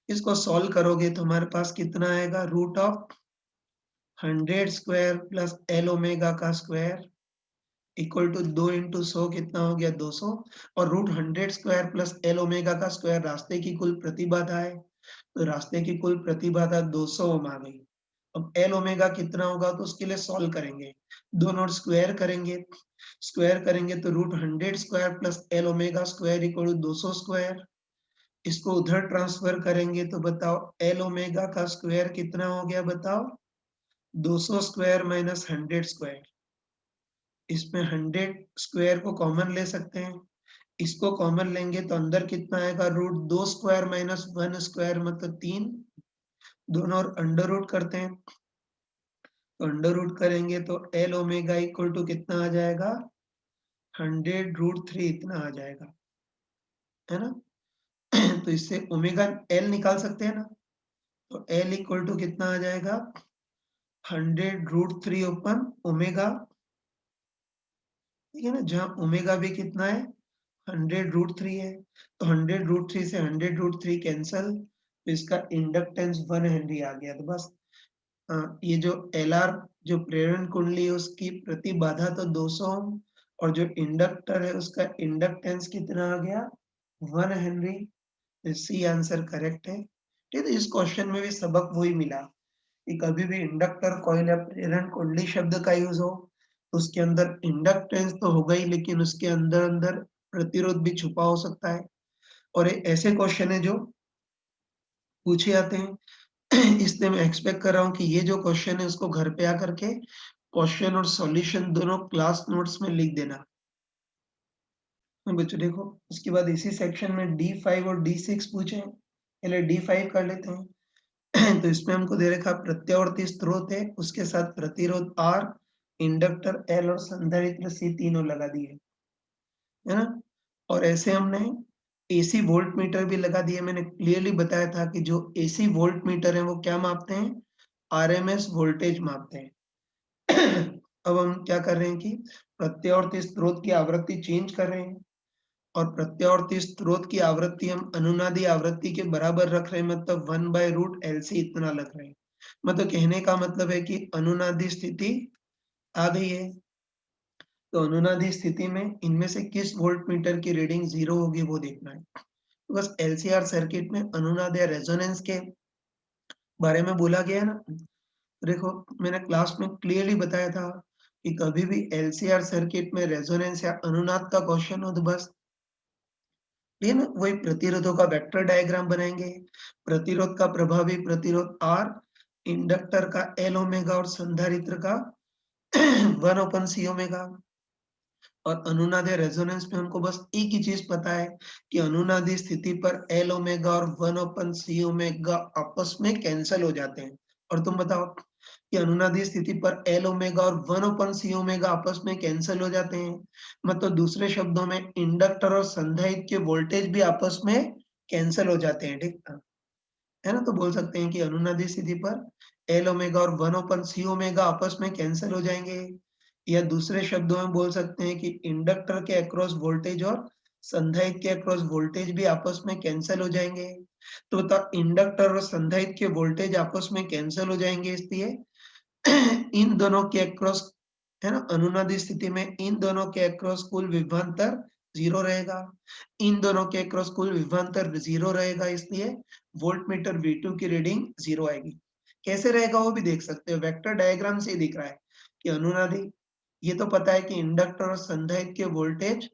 इसको सॉल्व करोगे तो हमारे पास कितना आएगा √100² प्लस L ओमेगा का स्क्वायर इक्वल टू 2 इंटू 100 कितना हो गया 200 और root 100 square plus L omega का स्क्वायर रास्ते की कुल प्रतिबाधा है। तो रास्ते की कुल प्रतिबाधा 200 ओम आ गई। अब एल ओमेगा कितना होगा तो उसके लिए सॉल्व करेंगे, दोनों स्क्वायर करेंगे तो root 100 square plus L omega square equal to 200 square. इसको उधर ट्रांसफर करेंगे तो बताओ एल ओमेगा का स्क्वायर कितना हो गया बताओ 200 स्क्वायर माइनस 100 स्क्वायर। इसमें 100 स्क्वायर को कॉमन ले सकते हैं, इसको कॉमन लेंगे तो अंदर कितना आएगा रूट 2 स्क्वायर माइनस 1 स्क्वायर मतलब 3, दोनों और अंडर रूट करते हैं तो अंडर रूट करेंगे तो एल ओमेगा इक्वल टू कितना आ जाएगा 100 रूट 3 इतना आ जाएगा, है ना। तो इससे ओमेगा एल निकाल सकते हैं ना, तो एल इक्वल टू कितना आ जाएगा 100 रूट 3 ओपन ओमेगा, ठीक है ना, जहां ओमेगा भी कितना है 100 रूट 3 है, तो 100 रूट 3 से 100 रूट 3 कैंसल, तो इसका इंडक्टेंस 1 हेनरी आ गया। तो बस ये जो एल आर जो प्रेरण कुंडली है उसकी प्रतिबाधा तो 200 ओम और जो इंडक्टर है उसका इंडक्टेंस कितना आ गया 1 हेनरी। सी आंसर करेक्ट है। ठीक है, इस क्वेश्चन में भी सबक वही मिला कि कभी भी इंडक्टर कॉइल या प्रेरण कुंडली शब्द का यूज हो तो उसके अंदर इंडक्टेंस तो होगा ही लेकिन उसके अंदर अंदर प्रतिरोध भी छुपा हो सकता है। और ये ऐसे क्वेश्चन है जो पूछे जाते हैं। इसलिए मैं एक्सपेक्ट कर रहा हूँ कि ये जो क्वेश्चन है उसको घर पे आकर के क्वेश्चन और सॉल्यूशन दोनों क्लास नोट्स में लिख देना। तो बच्चों देखो उसके बाद इसी सेक्शन में D5 और D6 पूछे हैं। पहले D5 कर लेते हैं। तो इसमें हमको दे रखा प्रत्यावर्ती स्रोत है उसके साथ प्रतिरोध R, इंडक्टर L और संधारित्र C तीनों लगा दिए, है ना। और ऐसे हमने एसी वोल्ट मीटर भी लगा दिए। मैंने क्लियरली बताया था कि जो एसी वोल्ट मीटर है वो क्या मापते हैं आरएमएस वोल्टेज मापते हैं। अब हम क्या कर रहे हैं कि प्रत्यावर्ती स्रोत की आवृत्ति चेंज कर रहे हैं और प्रत्यावर्ती स्रोत की आवृत्ति हम अनुनादी आवृत्ति के बराबर रख रहे हैं, मतलब 1/√LC इतना लग रहे हैं। मतलब कहने का मतलब है कि अनुनादी स्थिति आ गई है, तो अनुनादी स्थिति में इनमें से किस वोल्ट मीटर की रीडिंग 0 होगी वो देखना है। तो बस एलसीआर सर्किट में अनुनाद या रेजोनेंस के बारे में बोला गया है ना। देखो मैंने क्लास में क्लियरली बताया था कि कभी भी एलसीआर सर्किट में रेजोनेंस या अनुनाद का क्वेश्चन हो तो बस ये ना वही प्रतिरोधों का वेक्टर डायग्राम बनाएंगे। प्रतिरोध का प्रभावी प्रतिरोध आर, इंडक्टर का एल ओमेगा और संधारित्र का 1/C ओमेगा। और अनुनादी रेजोनेंस में हमको बस एक ही चीज पता है कि अनुनादी स्थिति पर एल ओमेगा और 1/C ओमेगा आपस में कैंसल हो जाते हैं। और तुम बताओ कि अनुनादी स्थिति पर एल ओमेगा और 1/C ओमेगा आपस में कैंसल हो जाते हैं, मतलब दूसरे शब्दों में इंडक्टर और संधारित्र के वोल्टेज भी आपस में कैंसल हो जाते हैं, ठीक है ना। तो बोल सकते हैं कि अनुनादी स्थिति पर एल ओमेगा और 1/C ओमेगा आपस में कैंसल हो जाएंगे, या दूसरे शब्दों में बोल सकते हैं कि इंडक्टर के अक्रॉस वोल्टेज और संधारित्र के अक्रॉस वोल्टेज भी आपस में कैंसिल हो जाएंगे। तो बता इंडक्टर और संधारित्र के वोल्टेज आपस में कैंसिल हो जाएंगे, इसलिए इन दोनों के अक्रॉस, है ना, अनुनादी स्थिति में इन दोनों के अक्रॉस कुल विभवांतर 0 रहेगा। इन दोनों के अक्रॉस कुल विभवांतर 0 रहेगा, इसलिए वोल्टमीटर V2 की रीडिंग 0 आएगी। कैसे रहेगा वो भी देख सकते हो, वेक्टर डायग्राम से ही दिख रहा है कि अनुनादी, ये तो पता है कि इंडक्टर और संधारित्र के वोल्टेज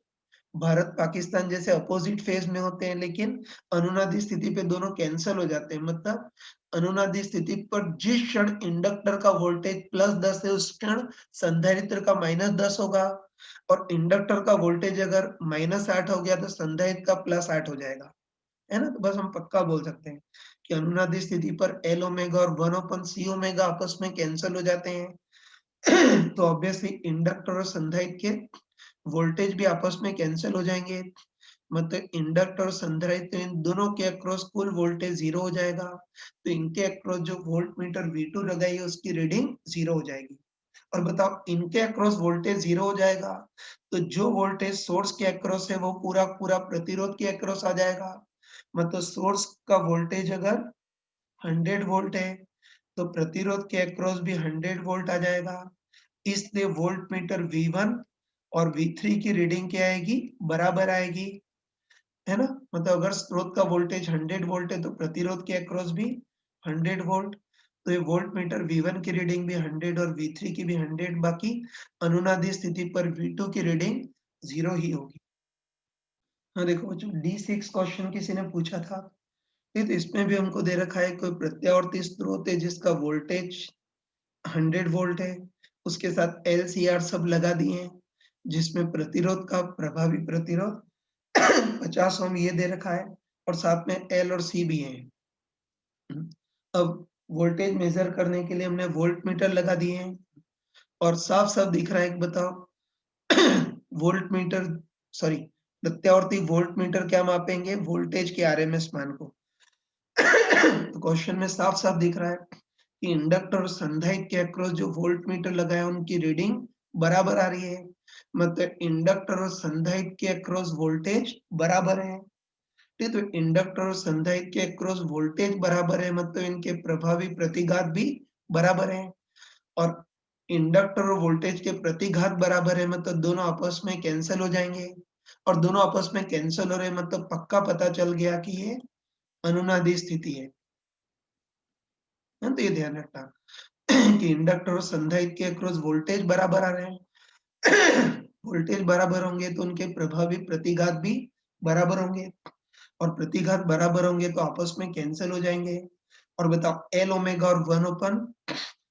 भारत पाकिस्तान जैसे अपोजिट फेज में होते हैं, लेकिन अनुनादी स्थिति पे दोनों कैंसिल हो जाते हैं। मतलब अनुनादी स्थिति पर जिस क्षण इंडक्टर का वोल्टेज +10 है उस क्षण संधारित्र का -10 होगा, और इंडक्टर का वोल्टेज अगर -8 हो गया तो संधारित्र का +8 हो जाएगा, है ना। तो बस हम पक्का बोल सकते हैं कि अनुनादी स्थिति पर एल ओमेगा और 1/C ओमेगा आपस में कैंसिल हो जाते हैं। तो ऑब्वियसली इंडक्टर और संधारित्र के वोल्टेज भी आपस में कैंसिल हो जाएंगे, मतलब इंडक्टर और संधारित्र इन दोनों के अक्रॉस कुल वोल्टेज 0 हो जाएगा। तो इनके अक्रॉस जो वोल्टमीटर V2 लगाई है उसकी रीडिंग 0 हो जाएगी। और बताओ इनके अक्रॉस वोल्टेज 0 हो जाएगा तो जो वोल्टेज सोर्स के अक्रॉस है वो पूरा पूरा प्रतिरोध के अक्रॉस आ जाएगा। मतलब सोर्स का वोल्टेज अगर 100 वोल्ट है तो प्रतिरोध के अक्रॉस भी 100 वोल्ट आ जाएगा। इसलिए वोल्टमीटर V1 और V3 की रीडिंग क्या आएगी? बराबर आएगी, है ना? मतलब अगर स्रोत का वोल्टेज 100 वोल्ट है तो प्रतिरोध के अक्रॉस भी 100 वोल्ट। तो ये वोल्ट मीटर V1 की रीडिंग भी 100 और V3 की भी 100, बाकी अनुनादी स्थिति पर V2 की रीडिंग 0 ही होगी। हाँ, देखो बच्चों D6 क्वेश्चन किसी ने पूछा था, ठीक है? तो इसमें भी हमको दे रखा है कोई प्रत्यावर्ती स्रोत है जिसका वोल्टेज 100 वोल्ट है, उसके साथ LCR सब लगा दिए हैं, जिसमें प्रतिरोध का प्रभावी प्रतिरोध 50 ओम ये दे रखा है और साथ में L और C भी है। अब वोल्टेज मेजर करने के लिए हमने वोल्ट मीटर लगा दिए हैं और साफ-साफ दिख रहा है कि बताओ वोल्ट मीटर सॉरी प्रत्यावर्ती वोल्ट मीटर क्या मापेंगे? वोल्टेज के आरएमएस मान को। तो क्वेश्चन में साफ-साफ दिख रहा है कि इंडक्टर और संधायक के अक्रॉस जो वोल्ट मीटर लगा है उनकी रीडिंग बराबर आ रही है। मतलब इंडक्टर और संधायक के अक्रॉस वोल्टेज बराबर है। ठीक है, तो इंडक्टर और संधायक के अक्रॉस वोल्टेज बराबर है, मतलब इनके प्रभावी प्रतिघात भी बराबर है। और इंडक्टर और वोल्टेज के प्रतिघात बराबर है, मतलब दोनों आपस में कैंसिल हो जाएंगे। और दोनों आपस में कैंसिल हो रहे हैं, मतलब पक्का पता चल गया कि ये अनुनादी स्थिति है। तो ये ध्यान रखना कि इंडक्टर और संधायक के अक्रॉस वोल्टेज बराबर आ रहे हैं। वोल्टेज बराबर होंगे तो उनके प्रभावी प्रतिघात भी बराबर होंगे और प्रतिघात बराबर होंगे तो आपस में कैंसिल हो जाएंगे। और बताओ L ओमेगा और 1 ओपन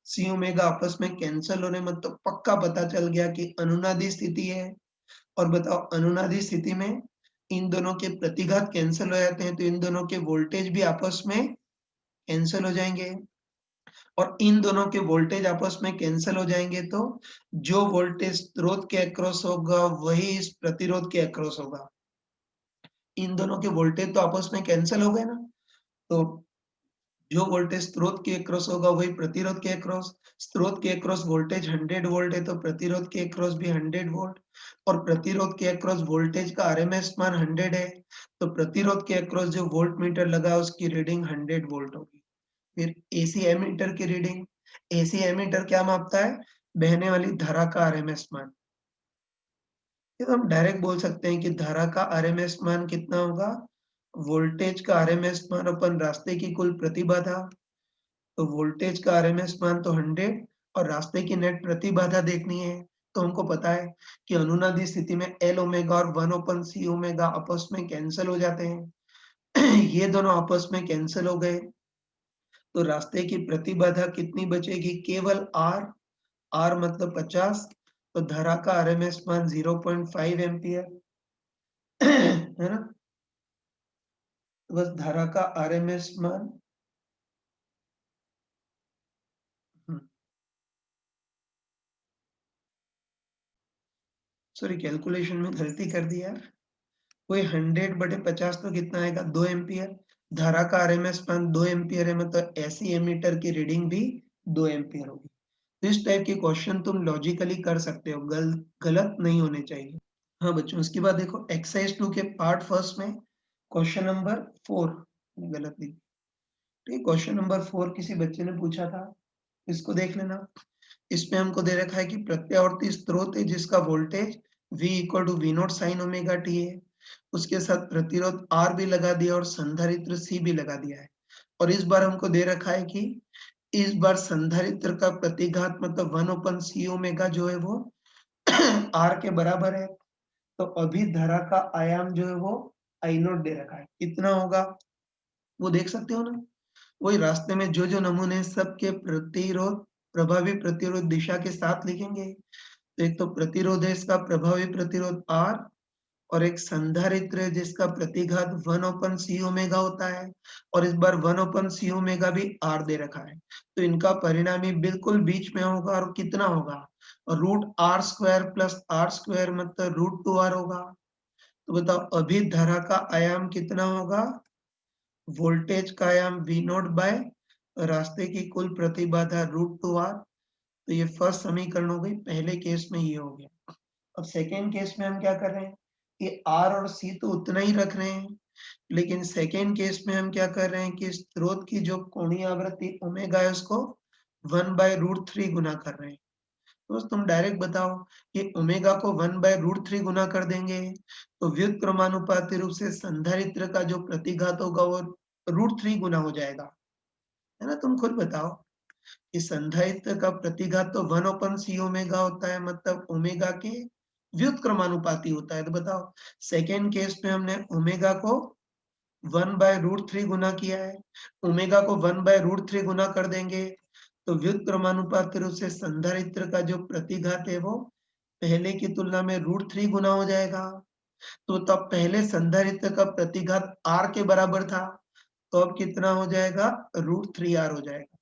C ओमेगा आपस में कैंसिल होने, मतलब पक्का पता चल गया कि अनुनादी स्थिति है। और बताओ अनुनादी स्थिति में इन दोनों के प्रतिघात कैंसिल हो जाते हैं तो इन दोनों के वोल्टेज भी आपस में कैंसिल हो जाएंगे। और इन दोनों के वोल्टेज आपस में कैंसिल हो जाएंगे तो जो वोल्टेज स्रोत के अक्रॉस होगा वही इस प्रतिरोध के अक्रॉस होगा। इन दोनों के वोल्टेज तो आपस में कैंसिल हो गए ना, तो जो वोल्टेज स्रोत के अक्रॉस होगा वही प्रतिरोध के अक्रॉस। स्रोत के अक्रॉस वोल्टेज 100 वोल्ट है तो प्रतिरोध के अक्रॉस भी 100 वोल्ट। और प्रतिरोध के अक्रॉस वोल्टेज का आरएमएस मान 100 है, तो प्रतिरोध के अक्रॉस जो वोल्ट मीटर लगा है उसकी रीडिंग 100 वोल्ट होगी। फिर एसी एमीटर की रीडिंग, एसी एमीटर क्या मापता है? बहने वाली धारा का आरएमएस मान। ये तो हम डायरेक्ट बोल सकते हैं कि धारा का आरएमएस मान कितना होगा? वोल्टेज का आरएमएस मान अपन रास्ते की कुल प्रतिबाधा। तो वोल्टेज का आरएमएस मान तो 100 और रास्ते की नेट प्रतिबाधा देखनी है। तो हमको पता है कि अनुनादी स्थिति में L ओमेगा और 1 ओपन C ओमेगा आपस में कैंसिल हो जाते हैं। ये दोनों आपस में कैंसिल हो गए तो रास्ते की प्रतिबाधा कितनी बचेगी? केवल R, R मतलब 50। तो धारा का आरएमएस मान 0.5 एम्पियर है ना? तो बस धारा का आरएमएस मान सॉरी कैलकुलेशन में गलती कर दी यार। वही 100/50 तो कितना आएगा? 2 एम्पियर। धारा का आरएमएस मान 2 एम्पियर है, मतलब एसी एमीटर की रीडिंग भी 2 एम्पियर होगी। तो इस टाइप के क्वेश्चन तुम लॉजिकली कर सकते हो, गलत नहीं होने चाहिए। हाँ बच्चों, उसके बाद देखो एक्सरसाइज 2 के पार्ट फर्स्ट में क्वेश्चन नंबर 4 गलत लिखी। ठीक, क्वेश्चन नंबर 4 किसी बच्चे ने पूछा था, इसको देख लेना। इसमें हमको दे रखा है कि प्रत्यावर्ती स्रोत है जिसका voltage V equal to V naught sine omega T है। उसके साथ प्रतिरोध R भी लगा दिया और संधारित्र C भी लगा दिया है। और इस बार हमको दे रखा है कि इस बार संधारित्र का प्रतिघात मतलब 1 ओपन C ओमेगा जो है वो R के बराबर है। तो अभी धारा का आयाम जो है वो I नॉट दे रखा है। कितना होगा वो देख सकते हो ना? वही रास्ते में जो नमूने सबके प्रतिरोध प्रभावी प्रतिरोध दिशा के साथ लिखेंगे। तो एक तो प्रतिरोध है, इसका प्रभावी प्रतिरोध R और एक संधारित्र है जिसका प्रतिघात 1 ओपन C ओमेगा होता है और इस बार 1 ओपन C ओमेगा भी R दे रखा है। तो इनका परिणामी बिल्कुल बीच में होगा और कितना होगा? Root R square plus R square मतलब √2r होगा। तो बताओ अभी धारा का आयाम कितना होगा? वोल्टेज का आयाम V नॉट बाय रास्ते की कुल प्रतिबाधा √2r। तो ये फर्स्ट समीकरण हो गई, पहले केस में ये हो गया। अब सेकेंड केस में हम क्या कर रहे हैं? ये R और C तो उतना ही रख रहे हैं, लेकिन सेकेंड केस में हम क्या कर रहे हैं कि स्रोत की जो कोणीय आवृत्ति ओमेगा है उसको 1/√3 गुना कर रहे हैं। तो तुम डायरेक्ट बताओ कि ओमेगा को 1/√3 गुना कर देंगे तो व्युत्क्रमानुपाती रूप से संधारित्र का जो प्रतिघात होगा वो √3 गुना हो जाएगा, है ना? तुम खुद बताओ कि संधारित्र का प्रतिघात तो 1/c ओमेगा होता है, मतलब ओमेगा के व्युत्क्रमानुपाती होता है। तो बताओ सेकेंड केस में हमने ओमेगा को 1/√3 गुना किया है, ओमेगा को 1/√3 गुना कर देंगे तो व्युत्क्रमानुपाती रूप से संधारित्र का जो प्रतिघात है वो पहले की तुलना में √3 गुना हो जाएगा। तो तब पहले संधारित्र का प्रतिघात R के बराबर था, तो अब कितना हो जाएगा? √3R हो जाएगा।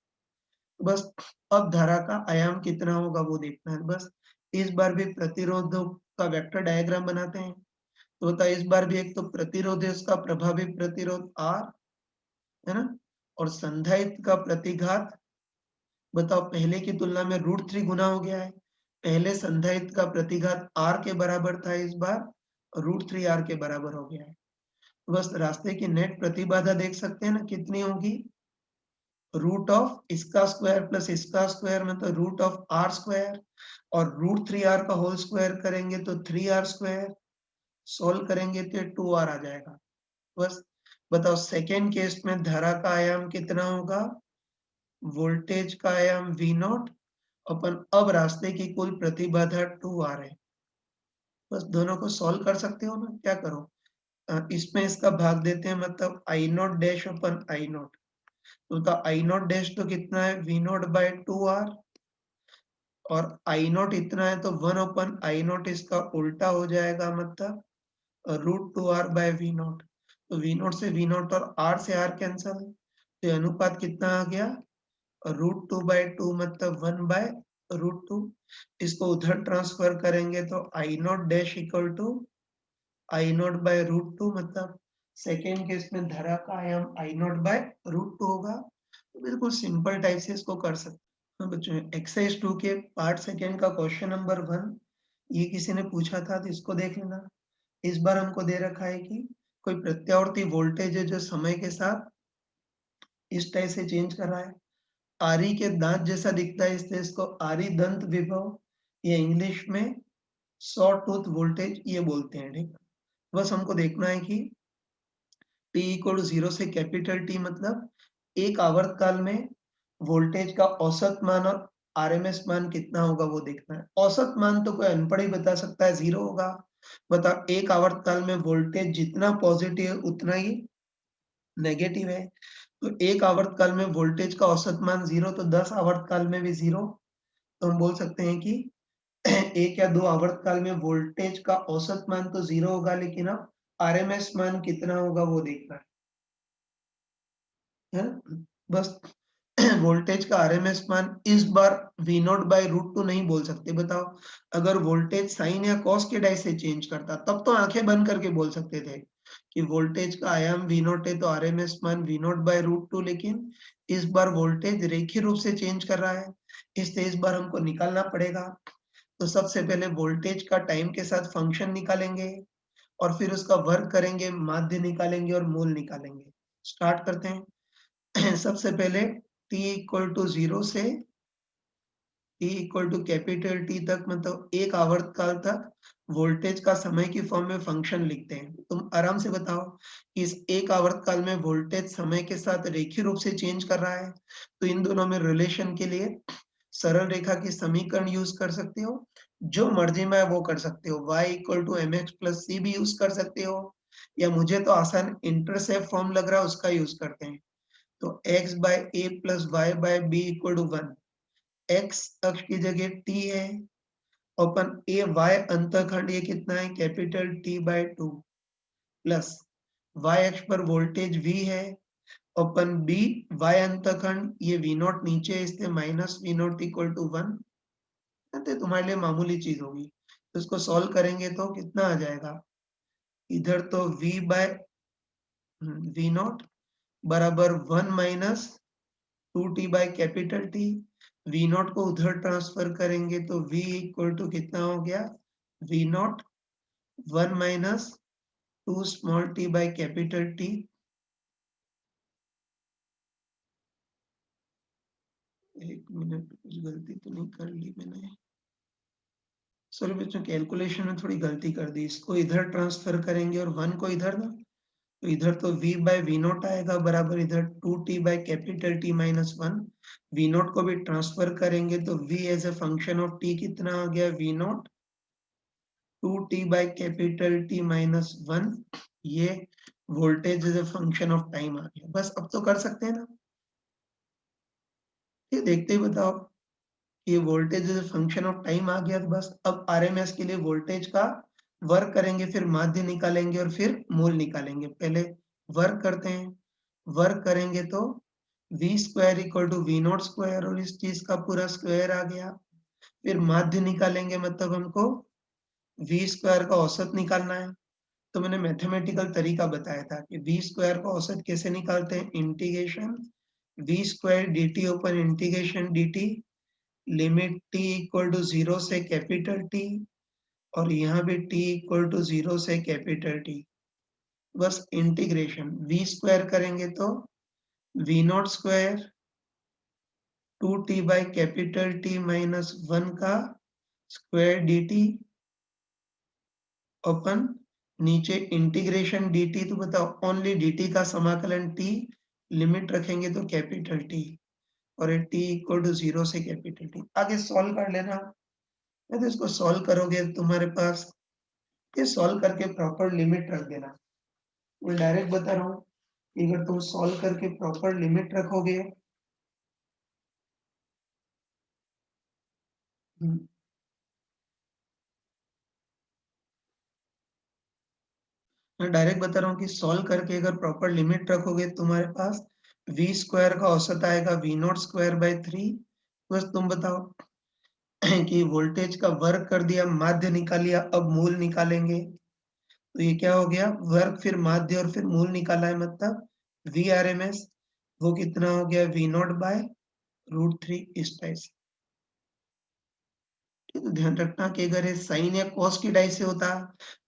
बस अब धारा का आयाम कितना होगा वो देखना है। बस इस बार भी प्रतिरोधों का वेक्टर डायग्राम बनाते हैं। तो होता है इस बार भी एक तो प्रतिरोध है, उसका प्रभावी प्रतिरोध R, है ना? और संधारित्र का प्रतिघात बताओ पहले की तुलना में √3 गुना हो गया है। पहले संधारित्र का प्रतिघात R के बराबर था, इस बार √3R के बराबर हो गया है। बस रास्ते की नेट प्रतिबाधा देख सकते हैं ना कितनी होगी? रूट ऑफ इसका स्क्वायर प्लस इसका स्क्वायर मतलब रूट ऑफ R स्क्वायर, और √3R का होल स्क्वायर करेंगे तो 3R स्क्वायर, सोल्व करेंगे तो 2R आ जाएगा। बस बताओ सेकेंड केस में धारा का आयाम कितना होगा? वोल्टेज का आयाम V0 अपन अब रास्ते की कुल प्रतिबाधा 2R है। बस दोनों को सोल्व कर सकते हो ना? क्या करो, इसमें इसका भाग देते हैं, मतलब I0 डैश अपन I0, तो I0 डैश तो कितना है? V0/2R, और I0 इतना है तो 1/I0 इसका उल्टा हो जाएगा, मतलब √2R/V0। तो V0 से V0 और R से R कैंसल, तो अनुपात कितना आ गया? √2/2 मतलब 1/√2। इसको उधर ट्रांसफर करेंगे तो I0 dash equal to I0/√2, मतलब सेकेंड केस में धारा का आयाम I0/√2 होगा। तो बिल्कुल सिंपल टाइप से इसको कर सकते हैं। हाँ बच्चों, एक्सरसाइज 2 के पार्ट सेकेंड का क्वेश्चन नंबर 1 ये किसी ने पूछा था, तो इसको देख लेना। इस बार हमको दे रखा है कि कोई प्रत्यावर्ती वोल्टेज है जो समय के साथ इस टाइप से चेंज कर रहा है। आरी के दांत जैसा दिखता है, इसलिए इसको आरी दंत विभव या इंग्लिश में सॉ टूथ वोल्टेज ये बोलते हैं, ठीक है? बस हमको देखना है कि t इक्वल टू 0 से कैपिटल T मतलब एक आवर्त काल में वोल्टेज का औसत मान और आरएमएस मान कितना होगा वो देखना है। औसत मान तो कोई अनपढ़ ही बता सकता है, 0 होगा। बताओ एक आवर्त काल में वोल्टेज जितना पॉजिटिव है उतना ही नेगेटिव है, तो एक आवर्त काल में वोल्टेज का औसत मान 0, तो 10 आवर्त काल में भी 0। तो हम बोल सकते हैं कि एक या दो आवर्त काल में वोल्टेज का औसत मान तो 0 होगा, लेकिन अब आरएमएस मान कितना होगा वो देखना है ना? बस वोल्टेज का आरएमएस मान इस बार V0/√2 नहीं बोल सकते। बताओ अगर वोल्टेज साइन या कॉस के डाई से चेंज करता तब तो आंखें बंद करके बोल सकते थे कि वोल्टेज का आयाम V0 है तो आरएमएस मान V0/√2, लेकिन इस बार वोल्टेज रेखीय रूप से चेंज कर रहा है, इसलिए इस बार हमको निकालना पड़ेगा। तो सबसे पहले वोल्टेज का टाइम के साथ फंक्शन निकालेंगे और फिर उसका वर्ग करेंगे, माध्य निकालेंगे और मूल निकालेंगे। स्टार्ट करते हैं। सबसे पहले t इक्वल टू 0 से t equal to capital T तक, मतलब एक आवर्त काल तक वोल्टेज का समय की फॉर्म में फंक्शन लिखते हैं। तुम आराम से बताओ कि इस एक आवर्त काल में वोल्टेज समय के साथ रेखीय रूप से चेंज कर रहा है, तो इन दोनों में रिलेशन के लिए सरल रेखा की समीकरण यूज कर सकते हो, जो मर्जी में वो कर सकते हो। y equal to mx plus c भी यूज कर सकते हो, या मुझे तो आसान इंटरसेप्ट फॉर्म लग रहा है उसका यूज करते हैं। तो x/a plus y/b equal to 1। x अक्ष की जगह t है, अपन a y अंतखंड ये कितना है? कैपिटल T/2 प्लस y अक्ष पर वोल्टेज v है, अपन b y अंतखंड ये V0 नीचे है, इसलिए माइनस V0 इक्वल टू 1। तो तुम्हारे लिए मामूली चीज होगी। तो इसको सॉल्व करेंगे तो कितना आ जाएगा? इधर तो V/V0 बराबर 1 minus 2t by capital T। V0 को उधर ट्रांसफर करेंगे तो V इक्वल टू कितना हो गया? V0 1 minus 2 small t by capital T। एक मिनट, कुछ गलती तो नहीं कर ली मैंने? सॉरी बच्चों, कैलकुलेशन में थोड़ी गलती कर दी। इसको इधर ट्रांसफर करेंगे और 1 को इधर ना, तो इधर तो v बाय वी नॉट आएगा बराबर इधर 2t by capital T minus 1। V naught को भी ट्रांसफर करेंगे तो v as a function of t कितना आ गया, V naught 2t by capital T minus 1। ये voltage as a function of time आ गया। बस अब तो कर सकते हैं ना, ये देखते ही बताओ, ये voltage as a function of time आ गया। तो बस अब आरएमएस के लिए वोल्टेज का वर्क करेंगे, फिर माध्य निकालेंगे और फिर मूल निकालेंगे। पहले वर्क करते हैं, वर्क करेंगे तो V square equal to V naught square और इस चीज का पूरा स्क्वायर आ गया। फिर माध्य निकालेंगे, मतलब हमको वी स्क्वायर का औसत निकालना है। तो मैंने मैथमेटिकल तरीका बताया था कि वी स्क्वायर का औसत कैसे निकालते हैं, integration V square D T open integration D T limit t equal to 0 से कैपिटल T और यहाँ भी t इक्वल टू 0 से कैपिटल T। बस इंटीग्रेशन v स्क्वायर करेंगे तो V naught square 2t by capital T minus 1 का स्क्वायर dt ओपन नीचे इंटीग्रेशन dt। तो बताओ ओनली dt का समाकलन t, लिमिट रखेंगे तो कैपिटल T और ये t इक्वल टू 0 से कैपिटल T। आगे सॉल्व कर लेना। तो इसको सॉल्व करोगे तुम्हारे पास, ये सॉल्व करके प्रॉपर लिमिट रख देना। मैं डायरेक्ट बता रहा हूँ, अगर तुम सॉल्व करके प्रॉपर लिमिट रखोगे, मैं डायरेक्ट बता रहा हूँ कि सॉल्व करके अगर प्रॉपर लिमिट रखोगे तुम्हारे पास वी स्क्वायर का औसत आएगा वी नॉट स्क्वायर बाय 3। बस तुम बताओ कि वोल्टेज का वर्क कर दिया, माध्य निकाल लिया, अब मूल निकालेंगे। तो ये क्या हो गया, वर्क फिर माध्य और फिर मूल निकाला है, मतलब वी आर एम एस वो कितना हो गया, वी नॉट बाय √3 इस टाइप से। तो ध्यान रखना कि अगर ये साइन या कॉस की डाई से होता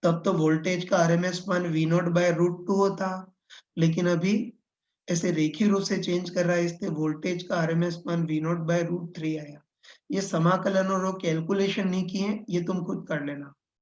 तब तो वोल्टेज का आरएमएस मान वी नॉट बाय √2 होता, लेकिन अभी ऐसे रेखीय रूप से चेंज कर रहा है, इसलिए वोल्टेज का आरएमएस मान वी नॉट बाय √3 आया। ये समाकलन और कैलकुलेशन नहीं किए, ये तुम खुद कर लेना।